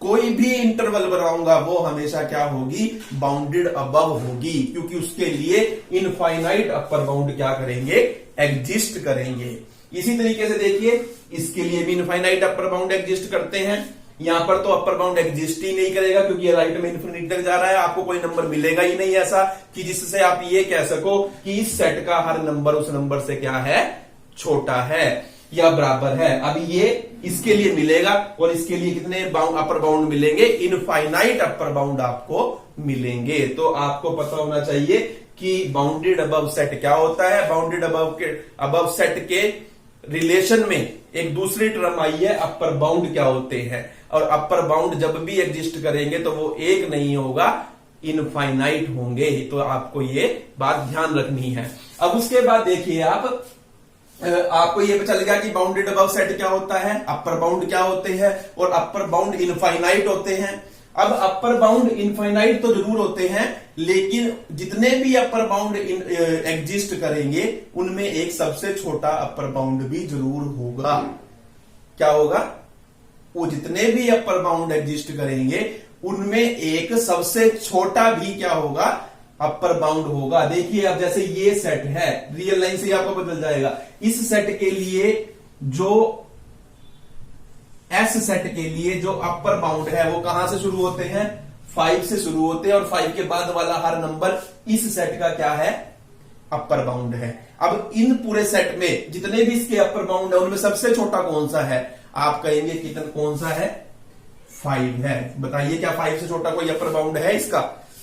कोई भी इंटरवल बनाऊंगा, वो हमेशा क्या होगी, बाउंडेड अबव होगी, क्योंकि उसके लिए इनफाइनाइट अपर बाउंड क्या करेंगे, एग्जिस्ट करेंगे। इसी तरीके से देखिए इसके लिए भी इनफाइनाइट अपर बाउंड एग्जिस्ट करते हैं। यहां पर तो अपर बाउंड एग्जिस्ट ही नहीं करेगा, क्योंकि ये राइट में इन्फिनिटी तक जा रहा है, आपको कोई नंबर मिलेगा ही नहीं ऐसा कि जिससे आप ये कह सको कि इस सेट का हर नंबर उस नंबर से क्या है, छोटा है या बराबर है। अभी ये इसके लिए मिलेगा और इसके लिए कितने अपर बाउंड मिलेंगे, इनफाइनाइट अपर बाउंड आपको मिलेंगे। तो आपको पता होना चाहिए कि बाउंडेड अबव सेट क्या होता है। बाउंडेड अबव सेट के रिलेशन में एक दूसरी टर्म आई है, अपर बाउंड क्या होते हैं। और अपर बाउंड जब भी एग्जिस्ट करेंगे तो वो एक नहीं होगा, इनफाइनाइट होंगे। तो आपको ये बात ध्यान रखनी है। अब उसके बाद देखिए आपको ये पता चल गया कि बाउंडेड अबव सेट क्या होता है, अपर बाउंड क्या होते हैं, और अपर बाउंड इनफाइनाइट होते हैं। अब अपर बाउंड इनफाइनाइट तो जरूर होते हैं, लेकिन जितने भी अपर बाउंड एग्जिस्ट करेंगे उनमें एक सबसे छोटा अपर बाउंड भी जरूर होगा। क्या होगा, वो जितने भी अपर बाउंड एग्जिस्ट करेंगे उनमें एक सबसे छोटा भी क्या होगा, अपर बाउंड होगा। देखिए अब जैसे ये सेट है, रियल लाइन से आपको बदल जाएगा। इस सेट के लिए जो एस सेट के लिए जो अपर बाउंड है वो कहां से शुरू होते हैं, 5 से शुरू होते हैं, और 5 के बाद वाला हर नंबर इस सेट का क्या है, अपर बाउंड है। अब इन पूरे सेट में जितने भी इसके अपर बाउंड है उनमें सबसे छोटा कौन सा है, आप कहेंगे कितना, कौन सा है, 5 है। बताइए क्या 5 से छोटा कोई अपर बाउंड है इसका?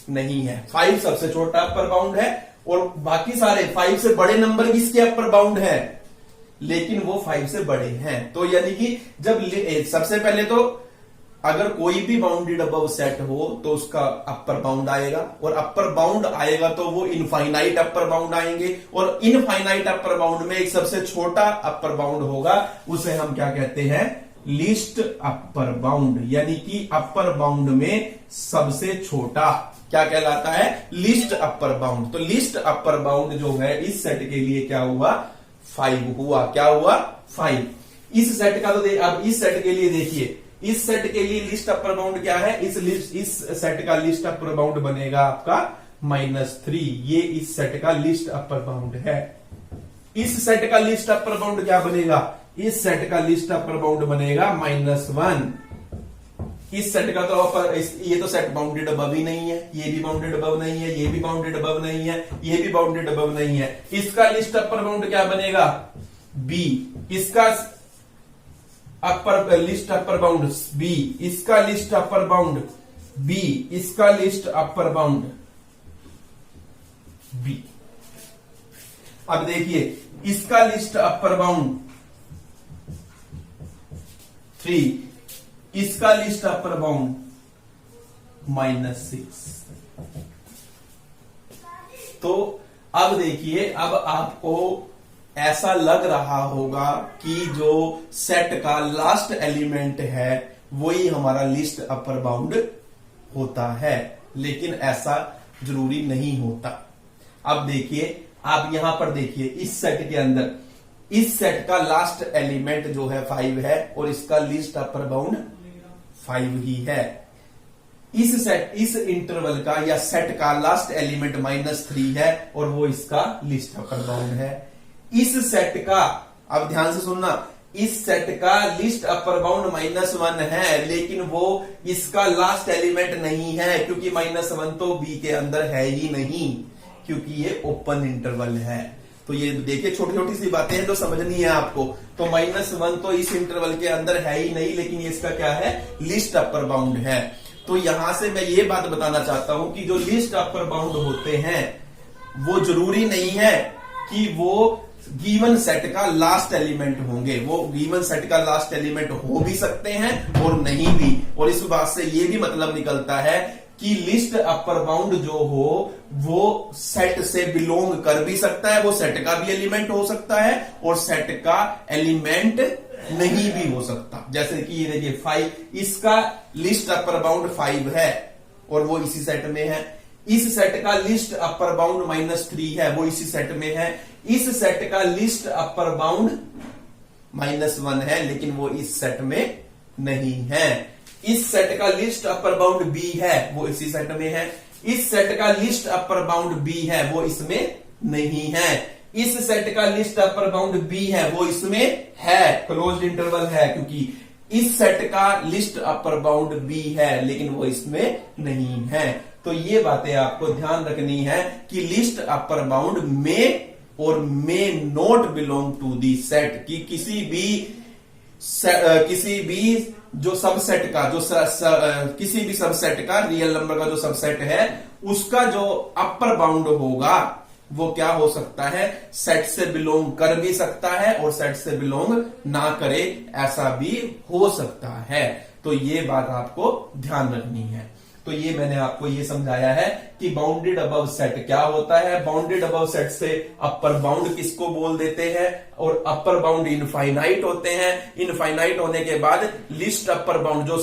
नहीं है। 5 सबसे छोटा अपर बाउंड है और बाकी सारे 5 से बड़े नंबर किसके अपर बाउंड है, लेकिन वो 5 से बड़े हैं। तो यानी कि जब सबसे पहले तो अगर कोई भी बाउंडेड अबव सेट हो तो उसका अपर बाउंड आएगा, और अपर बाउंड आएगा तो वो इनफाइनाइट अपर बाउंड आएंगे, और इनफाइनाइट अपर बाउंड में एक सबसे छोटा अपर बाउंड होगा, उसे हम क्या कहते हैं? Least upper bound. यानी कि अपर बाउंड में सबसे छोटा क्या कहलाता है? Least upper bound. तो लीस्ट अपर बाउंड जो है इस सेट के लिए क्या हुआ? 5 हुआ। क्या हुआ? 5। इस सेट का तो अब इस सेट के लिए देखिए, इस सेट के लिए लिस्ट अपर बाउंड क्या है? इस सेट का लिस्ट अपर बाउंड बनेगा आपका -3। ये इस सेट का लिस्ट अपर बाउंड है। इस सेट का लिस्ट अपर बाउंड क्या बनेगा? इस सेट का लिस्ट अपर बाउंड बनेगा -1। इस सेट का तो ये तो सेट बाउंडेड अबव ही नहीं है, ये भी बाउंडेड अबव नहीं है, ये भी बाउंडेड अबव नहीं है, ये भी बाउंडेड अबव नहीं है। इसका लिस्ट अपर बाउंड क्या बनेगा? B। इसका अपर लिस्ट अपर बाउंड B, इसका लिस्ट अपर बाउंड B, इसका लिस्ट अपर बाउंड B। अब देखिए इसका लिस्ट अपर बाउंड 3, इसका लिस्ट अपर बाउंड -6। तो अब देखिए, अब आपको ऐसा लग रहा होगा कि जो सेट का लास्ट एलिमेंट है वही हमारा लिस्ट अपर बाउंड होता है, लेकिन ऐसा जरूरी नहीं होता। अब देखिए, आप यहां पर देखिए, इस सेट के अंदर इस सेट का लास्ट एलिमेंट जो है 5 है, और इसका लिस्ट अपर बाउंड 5 ही है। इस इंटरवल का या सेट का लास्ट एलिमेंट -3 है, और वो इसका लिस्ट अपर बाउंड है। इस सेट का, अब ध्यान से सुनना, इस सेट का लिस्ट अपर बाउंड -1 है, लेकिन वो इसका लास्ट एलिमेंट नहीं है, क्योंकि -1 तो B के अंदर है ही नहीं, क्योंकि ये ओपन इंटरवल है। तो ये देखिए, छोटी छोटी सी बातें हैं जो समझनी है आपको। तो -1 तो इस इंटरवल के अंदर है ही नहीं, लेकिन ये इसका क्या है? लिस्ट अपर बाउंड है। तो यहां से मैं ये बात बताना चाहता हूं कि जो लिस्ट अपर बाउंड होते हैं वो जरूरी नहीं है कि वो गिवन सेट का लास्ट एलिमेंट होंगे। वो गिवन सेट का लास्ट एलिमेंट हो भी सकते हैं और नहीं भी। और इस बात से ये भी मतलब निकलता है कि लिस्ट अपर बाउंड जो हो वो सेट से बिलोंग कर भी सकता है, वो सेट का भी एलिमेंट हो सकता है और सेट का एलिमेंट नहीं भी हो सकता। जैसे कि ये देखिए 5, इसका लिस्ट अपर बाउंड 5 है और वो इसी सेट में है। इस सेट का लिस्ट अपर बाउंड -3 है, वो इसी सेट में है। इस सेट का लिस्ट अपर बाउंड -1 है, लेकिन वो इस सेट में नहीं है। इस सेट का लिस्ट अपर बाउंड B है, वो इसी सेट में है। इस सेट का लिस्ट अपर बाउंड B है, वो इसमें नहीं है। इस सेट का लिस्ट अपर बाउंड B है, वो इसमें है, क्लोज्ड इंटरवल है, क्योंकि इस सेट का लिस्ट अपर बाउंड B है, लेकिन वो इसमें नहीं है। तो ये बातें आपको ध्यान रखनी है कि लिस्ट अपर बाउंड में और may not belong to the set, कि किसी भी जो सबसेट का किसी भी सबसेट का रियल नंबर का जो सबसेट है उसका जो अपर बाउंड होगा वो क्या हो सकता है? सेट से बिलोंग कर भी सकता है और सेट से बिलोंग ना करे, ऐसा भी हो सकता है। तो ये बात आपको ध्यान रखनी है। तो ये मैंने आपको ये समझाया है कि बाउंडेड अबव सेट क्या होता है। बाउंडेड अबव सेट से अपर बाउंड किसको बोल देते हैं, और अपर बाउंड इनफाइनाइट होते हैं। इनफाइनाइट होने के बाद लिस्ट अपर बाउंड, जो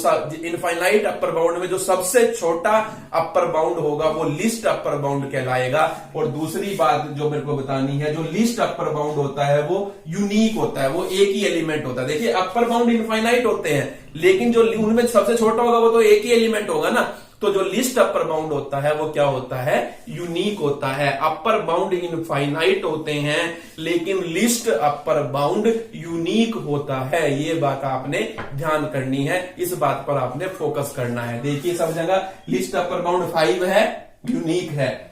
इनफाइनाइट अपर बाउंड में जो सबसे छोटा अपर बाउंड होगा वो लिस्ट अपर बाउंड कहलाएगा। और दूसरी बात जो मेरे को बतानी है, जो लिस्ट अपर बाउंड होता है वो यूनिक होता है, वो एक ही एलिमेंट होता है। देखिए अपर बाउंड इनफाइनाइट होते हैं, लेकिन जो उनमें सबसे छोटा होगा वो तो एक ही एलिमेंट होगा ना। तो जो लिस्ट अपर बाउंड होता है वो क्या होता है? यूनिक होता है। अपर बाउंड इनफाइनाइट होते हैं, लेकिन लिस्ट अपर बाउंड यूनिक होता है। ये बात आपने ध्यान करनी है, इस बात पर आपने फोकस करना है। देखिए सब जगह लिस्ट अपर बाउंड 5 है, यूनिक है।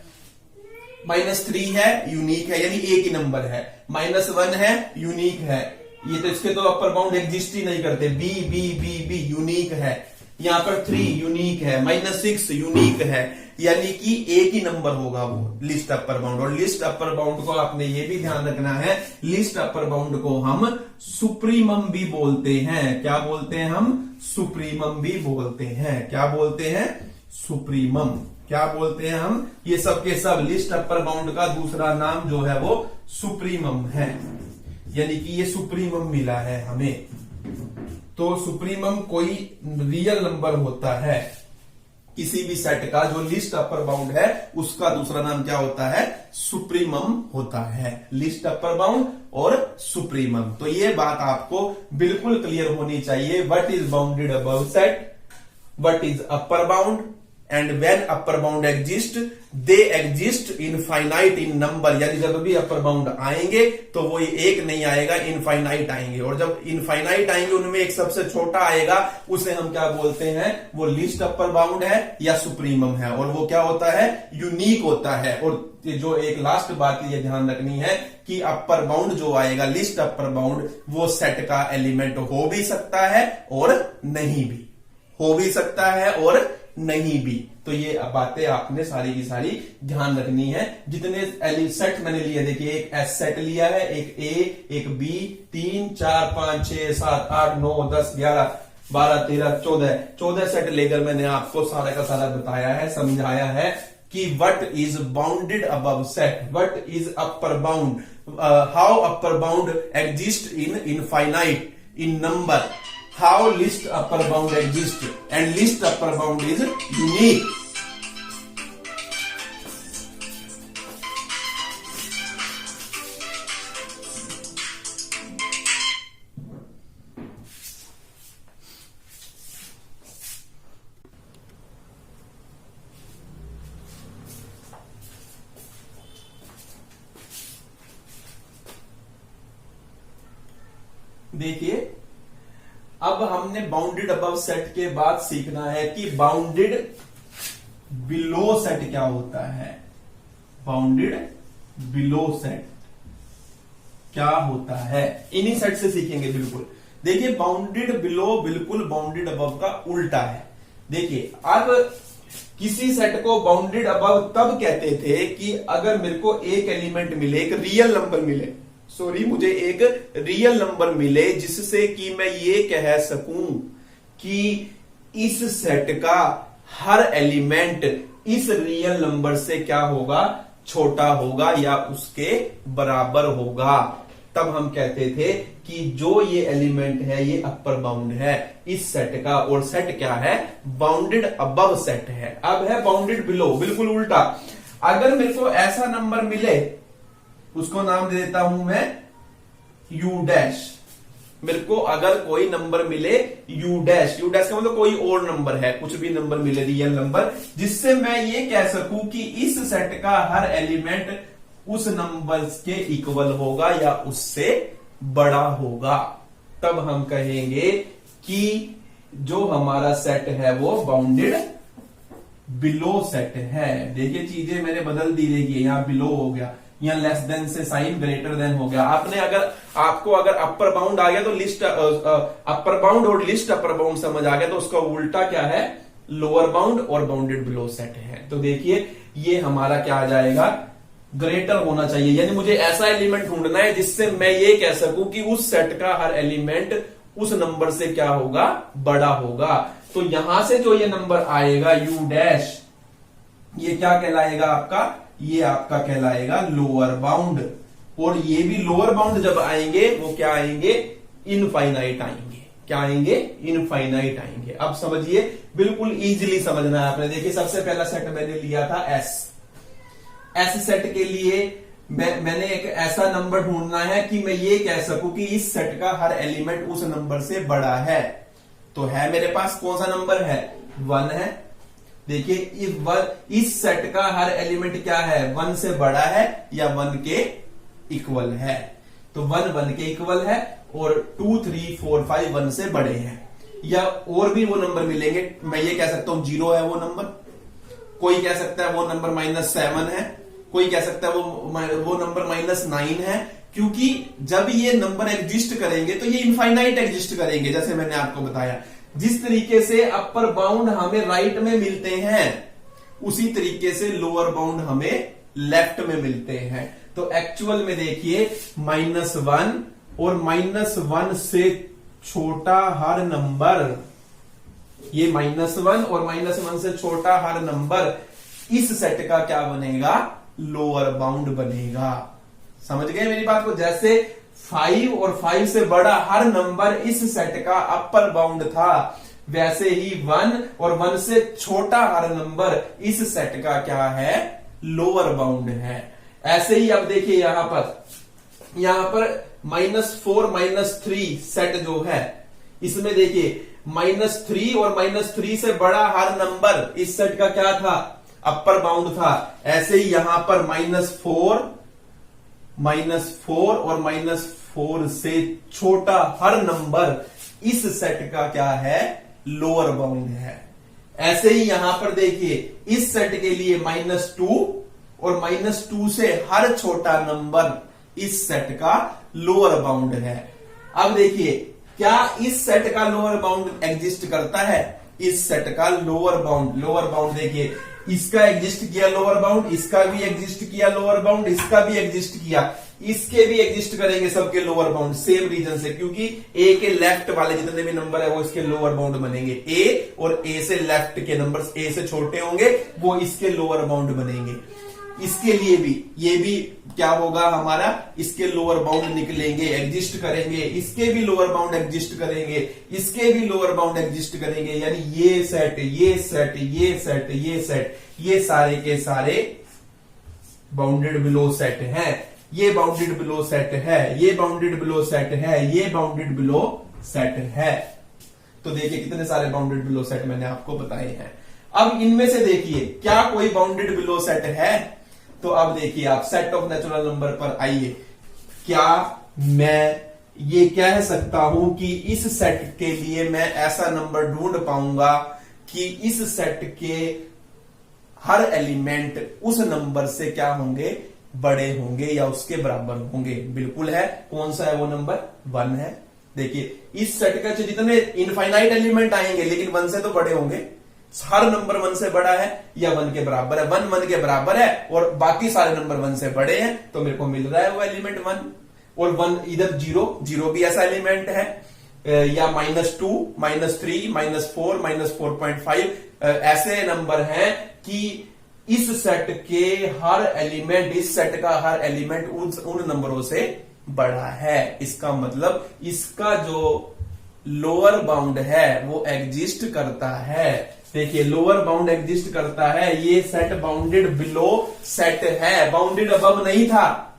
-3 है, यूनिक है, यानी एक ही नंबर है। -1 है, यूनिक है। ये तो इसके तो अपर बाउंड एग्जिस्ट ही नहीं करते। बी यूनिक है। यहाँ पर 3 यूनिक है, -6 यूनिक है, यानी कि एक ही नंबर होगा वो लिस्ट अपर बाउंड। और लिस्ट अपर बाउंड को आपने ये भी ध्यान रखना है, लिस्ट अपर बाउंड को हम सुप्रीमम भी बोलते हैं। क्या बोलते हैं हम? सुप्रीमम भी बोलते हैं। क्या बोलते हैं? सुप्रीमम। क्या बोलते हैं हम? ये सब के सब लिस्ट अपर बाउंड का दूसरा नाम जो है वो सुप्रीमम है, यानी कि ये सुप्रीमम मिला है हमें। तो सुप्रीमम कोई रियल नंबर होता है किसी भी सेट का, जो लिस्ट अपर बाउंड है उसका दूसरा नाम क्या होता है? सुप्रीमम होता है। लिस्ट अपर बाउंड और सुप्रीमम। तो ये बात आपको बिल्कुल क्लियर होनी चाहिए। What is bounded above set, what is upper bound, and when upper bound exist, they exist infinite in number. यानी जब भी अपर बाउंड आएंगे तो वो एक नहीं आएगा, इनफाइनाइट आएंगे। और जब इनफाइनाइट आएंगे उनमें एक सबसे छोटा आएगा, उसे हम क्या बोलते हैं? वो लिस्ट अपर बाउंड है या सुप्रीमम है। और वो क्या होता है? यूनिक होता है। और जो एक लास्ट बात ये ध्यान रखनी है कि अपर बाउंड जो आएगा, लिस्ट अपर बाउंड, वो सेट का एलिमेंट हो भी सकता है और नहीं भी, हो भी सकता है और नहीं भी। तो ये बातें आपने सारी की सारी ध्यान रखनी है। जितने सेट मैंने लिए, देखिए एक एस सेट लिया है, एक ए, एक बी, 3, 4, 5, 6, 7, 8, 9, 10, 11, 12, 13, 14 सेट लेकर मैंने आपको सारा का सारा बताया है, समझाया है कि what is bounded above set, what is upper bound, how upper bound exist in infinite in number, how list upper bound exists, and list upper bound is unique. देखिए, अब हमने बाउंडेड अबव सेट के बाद सीखना है कि bounded below set क्या होता है। बाउंडेड बिलो सेट क्या होता है, इन्हीं सेट से सीखेंगे बिल्कुल। देखिए, बाउंडेड बिलो बिल्कुल बाउंडेड अबव का उल्टा है। देखिए, अब किसी सेट को बाउंडेड अबव तब कहते थे कि अगर मेरे को एक एलिमेंट मिले, एक रियल नंबर मिले, मुझे एक रियल नंबर मिले जिससे कि मैं ये कह सकूं कि इस सेट का हर एलिमेंट इस रियल नंबर से क्या होगा? छोटा होगा या उसके बराबर होगा। तब हम कहते थे कि जो ये एलिमेंट है ये अपर बाउंड है इस सेट का। और सेट क्या है? बाउंडेड अबव सेट है। अब है बाउंडेड बिलो, बिल्कुल उल्टा। अगर मेरे को ऐसा नंबर मिले, उसको नाम दे देता हूं मैं यू डैश। मेरे को अगर कोई नंबर मिले यू डैश, यू डैश का मतलब कोई और नंबर है, कुछ भी नंबर मिले रियल नंबर, जिससे मैं ये कह सकूं कि इस सेट का हर एलिमेंट उस नंबर के इक्वल होगा या उससे बड़ा होगा, तब हम कहेंगे कि जो हमारा सेट है वो बाउंडेड बिलो सेट है। देखिए, चीजें मैंने बदल दी। देखिए, यहां बिलो हो गया, यहाँ लेस देन से साइन ग्रेटर देन हो गया। आपको अगर अपर बाउंड आ गया तो लिस्ट अपर बाउंड और लिस्ट अपर बाउंड समझ आ गया, तो उसका उल्टा क्या है? लोअर बाउंड और बाउंडेड बिलो सेट है। तो देखिए, ये हमारा क्या आ जाएगा? ग्रेटर होना चाहिए। यानी मुझे ऐसा एलिमेंट ढूंढना है जिससे मैं ये कह सकूं कि उस सेट का हर एलिमेंट उस नंबर से क्या होगा? बड़ा होगा। तो यहां से जो ये नंबर आएगा यू डैश, ये क्या कहलाएगा आपका? ये आपका कहलाएगा लोअर बाउंड। और ये भी लोअर बाउंड जब आएंगे वो क्या आएंगे? इनफाइनाइट आएंगे। क्या आएंगे? इनफाइनाइट आएंगे। अब समझिए, बिल्कुल इजीली समझना है आपने। देखिए, सबसे पहला सेट मैंने लिया था एस सेट के लिए मैंने एक ऐसा नंबर ढूंढना है कि मैं ये कह सकूं कि इस सेट का हर एलिमेंट उस नंबर से बड़ा है। तो है मेरे पास कौन सा नंबर है? 1 है। देखिए, इस सेट का हर एलिमेंट क्या है? 1 से बड़ा है या 1 के इक्वल है। तो 1 के इक्वल है और 2, 3, 4, 5 1 से बड़े हैं। या और भी वो नंबर मिलेंगे। मैं ये कह सकता हूं 0 है वो नंबर, कोई कह सकता है वो नंबर -7 है, कोई कह सकता है वो नंबर -9 है। क्योंकि जब ये नंबर एग्जिस्ट करेंगे तो ये इनफाइनाइट एग्जिस्ट करेंगे, जैसे मैंने आपको बताया। जिस तरीके से अपर बाउंड हमें राइट में मिलते हैं उसी तरीके से लोअर बाउंड हमें लेफ्ट में मिलते हैं। तो एक्चुअल में देखिए -1 और -1 से छोटा हर नंबर, ये -1 और -1 से छोटा हर नंबर इस सेट का क्या बनेगा? लोअर बाउंड बनेगा। समझ गए मेरी बात को? जैसे 5 और 5 से बड़ा हर नंबर इस सेट का अपर बाउंड था, वैसे ही 1 और 1 से छोटा हर नंबर इस सेट का क्या है? लोअर बाउंड है। ऐसे ही अब देखिए यहां पर -4 -3 सेट जो है, इसमें देखिए -3 और -3 से बड़ा हर नंबर इस सेट का क्या था? अपर बाउंड था। ऐसे ही यहां पर -4 और -4 से छोटा हर नंबर इस सेट का क्या है? लोअर बाउंड है। ऐसे ही यहां पर देखिए इस सेट के लिए -2 और -2 से हर छोटा नंबर इस सेट का लोअर बाउंड है। अब देखिए क्या इस सेट का लोअर बाउंड एग्जिस्ट करता है? इस सेट का लोअर बाउंड देखिए, इसका एग्जिस्ट किया लोअर बाउंड, इसका भी एग्जिस्ट किया लोअर बाउंड, इसका भी एग्जिस्ट किया, इसके भी एग्जिस्ट करेंगे सबके लोअर बाउंड सेम रीजन से, क्योंकि ए के लेफ्ट वाले जितने भी नंबर है वो इसके लोअर बाउंड बनेंगे। ए और ए से लेफ्ट के नंबर ए से छोटे होंगे वो इसके लोअर बाउंड बनेंगे। इसके लिए भी ये भी क्या होगा हमारा? इसके लोअर बाउंड निकलेंगे, एग्जिस्ट करेंगे, इसके भी लोअर बाउंड एग्जिस्ट करेंगे, इसके भी लोअर बाउंड एग्जिस्ट करेंगे। यानी ये सेट, ये सेट, ये सेट, ये सेट, ये सारे के सारे बाउंडेड बिलो सेट हैं। ये बाउंडेड बिलो सेट है, ये बाउंडेड बिलो सेट है, ये बाउंडेड बिलो सेट है। तो देखिए कितने सारे बाउंडेड बिलो सेट मैंने आपको बताए हैं। अब इनमें से देखिए क्या कोई बाउंडेड बिलो सेट है? तो अब देखिए आप सेट ऑफ नेचुरल नंबर पर आइए। क्या मैं ये कह सकता हूं कि इस सेट के लिए मैं ऐसा नंबर ढूंढ पाऊंगा कि इस सेट के हर एलिमेंट उस नंबर से क्या होंगे? बड़े होंगे या उसके बराबर होंगे? बिल्कुल है। कौन सा है वो नंबर? 1 है। देखिए इस सेट का जितने इनफाइनाइट एलिमेंट आएंगे लेकिन 1 से तो बड़े होंगे। हर नंबर 1 से बड़ा है या 1 के बराबर है। 1 के बराबर है और बाकी सारे नंबर 1 से बड़े हैं, तो मेरे को मिल रहा है वो एलिमेंट 1। और 1 इधर 0 भी ऐसा एलिमेंट है, या -2 -3 -4 -4.5 ऐसे नंबर हैं कि इस सेट के हर एलिमेंट, इस सेट का हर एलिमेंट उन नंबरों से बड़ा है। इसका मतलब इसका जो लोअर बाउंड है वो एग्जिस्ट करता है। देखिए लोअर बाउंड एग्जिस्ट करता है। ये सेट बाउंडेड बिलो सेट है, बाउंडेड अबव नहीं था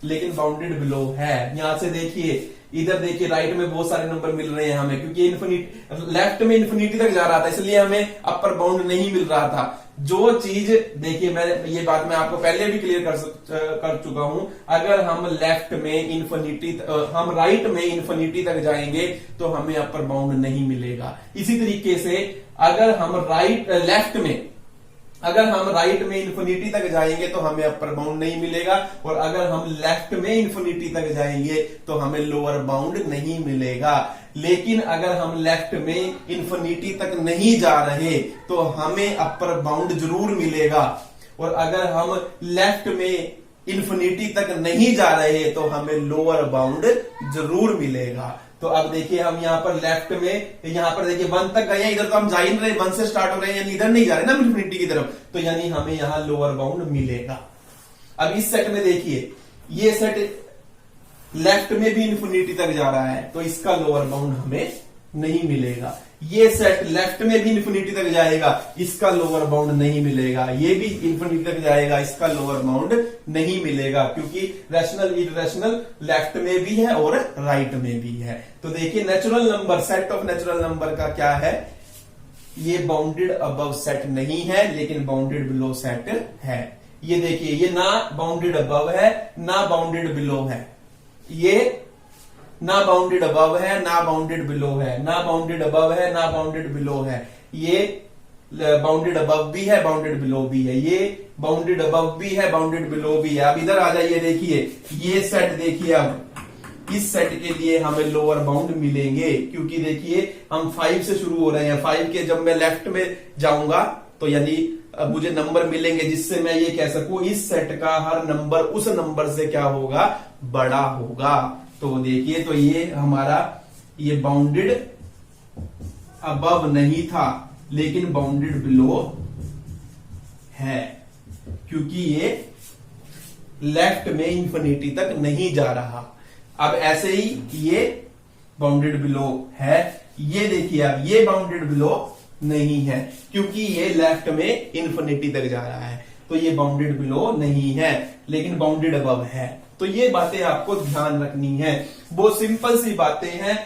लेकिन बाउंडेड बिलो है। यहां से देखिए, इधर देखिए राइट में बहुत सारे नंबर मिल रहे हैं हमें, क्योंकि इन्फिनिटी लेफ्ट में इन्फिनिटी तक जा रहा था, इसलिए हमें अपर बाउंड नहीं मिल रहा था। जो चीज देखिए, मैं ये बात मैं आपको पहले भी क्लियर कर चुका हूं, अगर हम लेफ्ट में इन्फिनिटी, हम राइट में इन्फिनिटी तक जाएंगे तो हमें अपर बाउंड नहीं मिलेगा। इसी तरीके से अगर हम राइट में इन्फिनिटी तक जाएंगे तो हमें अपर बाउंड नहीं मिलेगा, और अगर हम लेफ्ट में इन्फिनिटी तक जाएंगे तो हमें लोअर बाउंड नहीं मिलेगा। लेकिन अगर हम लेफ्ट में इन्फिनिटी तक नहीं जा रहे तो हमें अपर बाउंड जरूर मिलेगा, और अगर हम लेफ्ट में इन्फिनिटी तक नहीं जा रहे तो हमें लोअर बाउंड जरूर मिलेगा। तो अब देखिए हम यहां पर लेफ्ट में, यहां पर देखिए 1 तक गए हैं, इधर तो हम जा ही नहीं रहे, 1 से स्टार्ट हो रहे हैं, यानी इधर नहीं जा रहे ना इन्फिनिटी की तरफ, तो यानी हमें यहां लोअर बाउंड मिलेगा। अब इस सेट में देखिए, ये सेट लेफ्ट में भी इन्फिनिटी तक जा रहा है तो इसका लोअर बाउंड हमें नहीं मिलेगा। ये सेट लेफ्ट में भी इन्फिनिटी तक जाएगा, इसका लोअर बाउंड नहीं मिलेगा। ये भी इन्फिनिटी तक जाएगा, इसका लोअर बाउंड नहीं मिलेगा, क्योंकि रैशनल इररेशनल लेफ्ट में भी है और राइट में भी है। तो देखिए natural number, set of natural number का क्या है? ये बाउंडेड अबव सेट नहीं है लेकिन बाउंडेड बिलो सेट है। ये देखिए, ये ना बाउंडेड अबव है ना बाउंडेड बिलो है, ये ना बाउंडेड अबव है ना बाउंडेड बिलो है, ना बाउंडेड अबव है ना बाउंडेड बिलो है, ये बाउंडेड अबव भी है बाउंडेड बिलो भी है, ये बाउंडेड अबव भी है बाउंडेड बिलो भी है। अब इधर आ जाइए, देखिए ये सेट देखिए, अब इस सेट के लिए हमें लोअर बाउंड मिलेंगे, क्योंकि देखिए हम 5 से शुरू हो रहे हैं। 5 के जब मैं लेफ्ट में जाऊंगा तो यानी अब मुझे नंबर मिलेंगे जिससे मैं ये कह सकूं इस सेट का हर नंबर उस नंबर से क्या होगा, बड़ा होगा। तो देखिए, तो ये हमारा ये बाउंडेड अबव नहीं था लेकिन बाउंडेड बिलो है, क्योंकि ये लेफ्ट में इंफिनिटी तक नहीं जा रहा। अब ऐसे ही ये बाउंडेड बिलो है, ये देखिए अब ये बाउंडेड बिलो नहीं है क्योंकि ये लेफ्ट में इंफिनिटी तक जा रहा है, तो ये बाउंडेड बिलो नहीं है लेकिन बाउंडेड अबव है। तो ये बातें आपको ध्यान रखनी है, बहुत सिंपल सी बातें हैं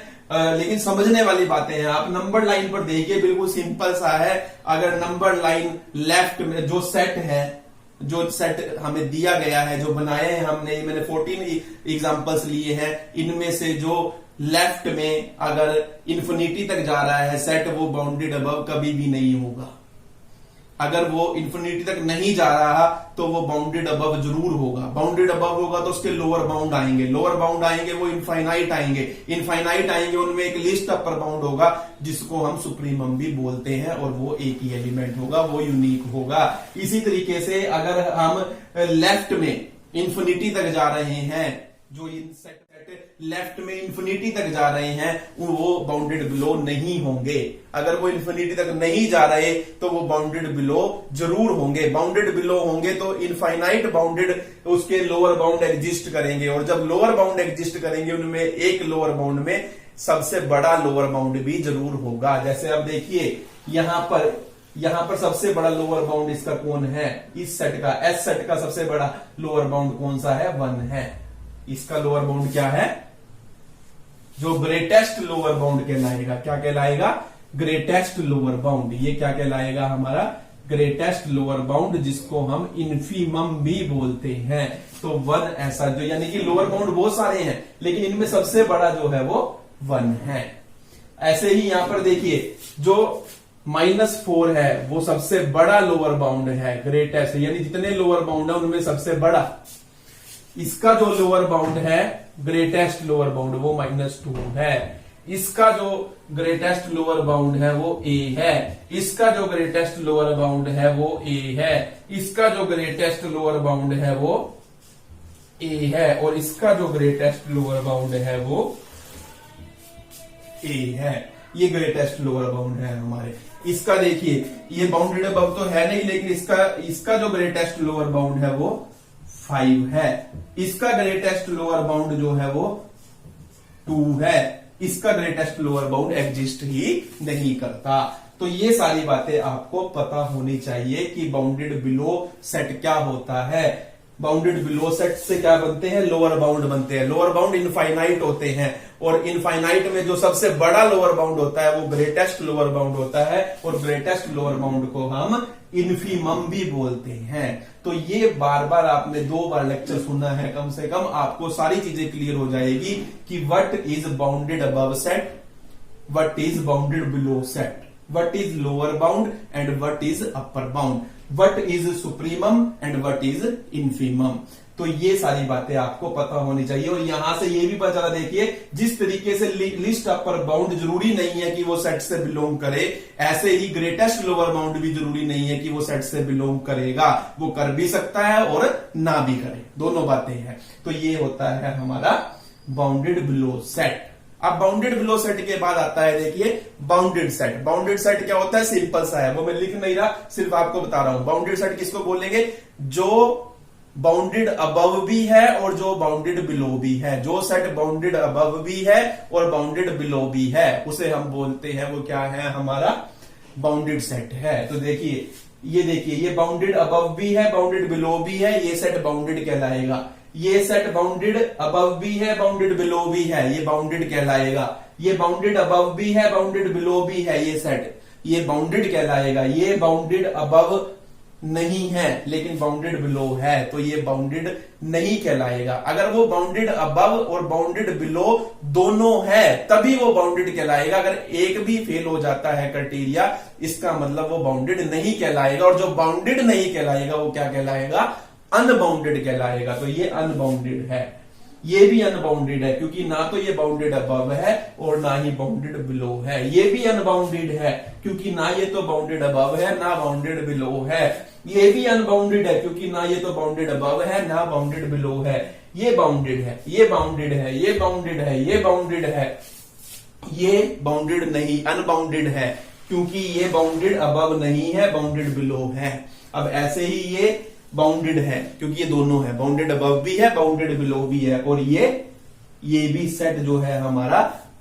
लेकिन समझने वाली बातें हैं। आप नंबर लाइन पर देखिए, बिल्कुल सिंपल सा है। अगर नंबर लाइन लेफ्ट में जो सेट है, जो सेट हमें दिया गया है, जो बनाए हैं हमने, मैंने 14 एग्जांपल्स लिए हैं, इनमें से जो लेफ्ट में अगर इंफिनिटी तक जा रहा है सेट, वो बाउंडेड अबव कभी भी नहीं होगा। अगर वो इंफिनिटी तक नहीं जा रहा तो वो बाउंडेड अबव जरूर होगा। बाउंडेड अबव होगा तो उसके लोअर बाउंड आएंगे, लोअर बाउंड आएंगे वो इनफाइनाइट आएंगे, इनफाइनाइट आएंगे उनमें एक लिस्ट अपर बाउंड होगा जिसको हम सुप्रीमम भी बोलते हैं, और वो एक ही एलिमेंट होगा, वो यूनिक होगा। इसी तरीके से अगर हम लेफ्ट में इंफिनिटी तक जा रहे हैं, जो इन सेट लेफ्ट में इंफिनिटी तक जा रहे हैं, वो बाउंडेड बिलो नहीं होंगे। अगर वो इंफिनिटी तक नहीं जा रहे तो वो बाउंडेड बिलो जरूर होंगे। बाउंडेड बिलो होंगे तो इनफाइनाइट बाउंडेड उसके लोअर बाउंड एग्जिस्ट करेंगे, और जब लोअर बाउंड एग्जिस्ट करेंगे उनमें एक लोअर बाउंड में सबसे बड़ा लोअर बाउंड भी जरूर होगा। जैसे अब देखिए यहां पर सबसे बड़ा लोअर बाउंड इसका कौन है, इस सेट का, एस सेट का सबसे बड़ा लोअर बाउंड कौन सा है, 1 है। इसका लोअर बाउंड क्या है, जो ग्रेटेस्ट लोअर बाउंड कहलाएगा, क्या कहलाएगा, ग्रेटेस्ट लोअर बाउंड। ये क्या कहलाएगा, हमारा ग्रेटेस्ट लोअर बाउंड, जिसको हम इन्फीमम भी बोलते हैं। तो 1 ऐसा जो, यानी कि लोअर बाउंड बहुत सारे हैं लेकिन इनमें सबसे बड़ा जो है वो 1 है। ऐसे ही यहां पर देखिए जो -4 है वो सबसे बड़ा लोअर बाउंड है, ग्रेटेस्ट, यानी जितने लोअर बाउंड है उनमें सबसे बड़ा। इसका जो लोअर बाउंड है, ग्रेटेस्ट लोअर बाउंड, वो -2 है। इसका जो ग्रेटेस्ट लोअर बाउंड है वो a है। इसका जो ग्रेटेस्ट लोअर बाउंड है वो a है। इसका जो ग्रेटेस्ट लोअर बाउंड है वो a है, और इसका जो ग्रेटेस्ट लोअर बाउंड है वो a है। ये ग्रेटेस्ट लोअर बाउंड है हमारे। इसका देखिए ये बाउंडेड अबव तो है नहीं, लेकिन इसका जो ग्रेटेस्ट लोअर बाउंड है वो 5 है। इसका ग्रेटेस्ट लोअर बाउंड जो है वो 2 है। इसका ग्रेटेस्ट लोअर बाउंड एग्जिस्ट ही नहीं करता। तो ये सारी बातें आपको पता होनी चाहिए कि बाउंडेड बिलो सेट क्या होता है। बाउंडेड बिलो सेट से क्या बनते हैं, लोअर बाउंड बनते हैं। लोअर बाउंड इनफाइनाइट होते हैं, और इनफाइनाइट में जो सबसे बड़ा लोअर बाउंड होता है वो ग्रेटेस्ट लोअर बाउंड होता है, और ग्रेटेस्ट लोअर बाउंड को हम इन्फीमम भी बोलते हैं। तो ये बार बार आपने 2 बार लेक्चर सुनना है, कम से कम आपको सारी चीजें क्लियर हो जाएगी कि what is bounded above set, what is bounded below set, what is lower bound and what is upper bound, what is supremum and what is infimum. तो ये सारी बातें आपको पता होनी चाहिए। और यहां से ये भी पता चला, देखिए जिस तरीके से लिस्ट अपर बाउंड जरूरी नहीं है कि वो सेट से बिलोंग करे, ऐसे ही ग्रेटेस्ट लोअर बाउंड भी जरूरी नहीं है कि वो सेट से बिलोंग करेगा। वो कर भी सकता है और ना भी करे, दोनों बातें हैं। तो ये होता है हमारा बाउंडेड बिलो सेट। अब बाउंडेड बिलो सेट के बाद आता है देखिए बाउंडेड सेट। बाउंडेड सेट क्या होता है, सिंपल सा है, वो मैं लिख नहीं रहा, सिर्फ आपको बता रहा हूं। बाउंडेड सेट किसको बोलेंगे, जो बाउंडेड अबव भी है और जो बाउंडेड बिलो भी है। जो सेट बाउंडेड अबव भी है और बाउंडेड बिलो भी है उसे हम बोलते हैं, वो क्या है, हमारा बाउंडेड सेट है। तो देखिए ये बाउंडेड अबव भी है, बाउंडेड बिलो भी है, ये सेट बाउंडेड कहलाएगा। ये सेट बाउंडेड अबव भी है, बाउंडेड बिलो भी है, ये बाउंडेड कहलाएगा। ये बाउंडेड अबव भी है, बाउंडेड बिलो भी है, ये सेट, ये बाउंडेड कहलाएगा। ये बाउंडेड अबव नहीं है लेकिन बाउंडेड बिलो है, तो ये बाउंडेड नहीं कहलाएगा। अगर वो बाउंडेड अबव और बाउंडेड बिलो दोनों है तभी वो बाउंडेड कहलाएगा। अगर एक भी फेल हो जाता है क्राइटेरिया, इसका मतलब वो बाउंडेड नहीं कहलाएगा। और जो बाउंडेड नहीं कहलाएगा वो क्या कहलाएगा, अनबाउंडेड कहलाएगा। तो ये अनबाउंडेड है। ये भी अनबाउंडेड है, क्योंकि ना तो ये बाउंडेड अबव है और ना ही बाउंडेड बिलो है। ये भी अनबाउंडेड है, क्योंकि ना ये तो बाउंडेड अबव है ना बाउंडेड बिलो है। ये भी अनबाउंडेड है, क्योंकि ना ये तो बाउंडेड अबव है ना बाउंडेड बिलो है। ये बाउंडेड है, ये बाउंडेड है, ये बाउंडेड है, ये बाउंडेड है, ये बाउंडेड नहीं, अनबाउंडेड है, क्योंकि ये बाउंडेड अबव नहीं है, बाउंडेड बिलो है। अब ऐसे ही ये बाउंडेड है, क्योंकि ये दोनों है, बाउंडेड अबव भी है, बाउंडेड बिलो भी है, और ये भी सेट जो है हमारा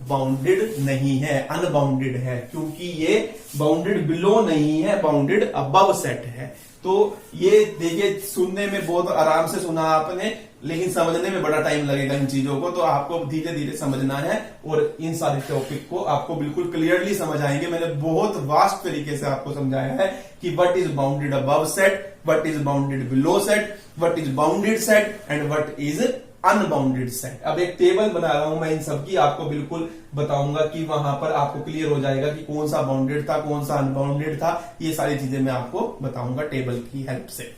बाउंडेड नहीं है, अनबाउंडेड है, क्योंकि ये बाउंडेड बिलो नहीं है, बाउंडेड अबव सेट है। तो ये देखिए, सुनने में बहुत आराम से सुना आपने, लेकिन समझने में बड़ा टाइम लगेगा इन चीजों को, तो आपको धीरे धीरे समझना है और इन सारे टॉपिक को आपको बिल्कुल क्लियरली समझ आएंगे। मैंने बहुत वास्ट तरीके से आपको समझाया है कि what is bounded above set, what is bounded below set, what is bounded set and what is unbounded set. अब एक टेबल बना रहा हूं मैं, इन सबकी आपको बिल्कुल बताऊंगा कि वहां पर आपको क्लियर हो जाएगा कि कौन सा बाउंडेड था, कौन सा अनबाउंडेड था। ये सारी चीजें मैं आपको बताऊंगा टेबल की हेल्प से।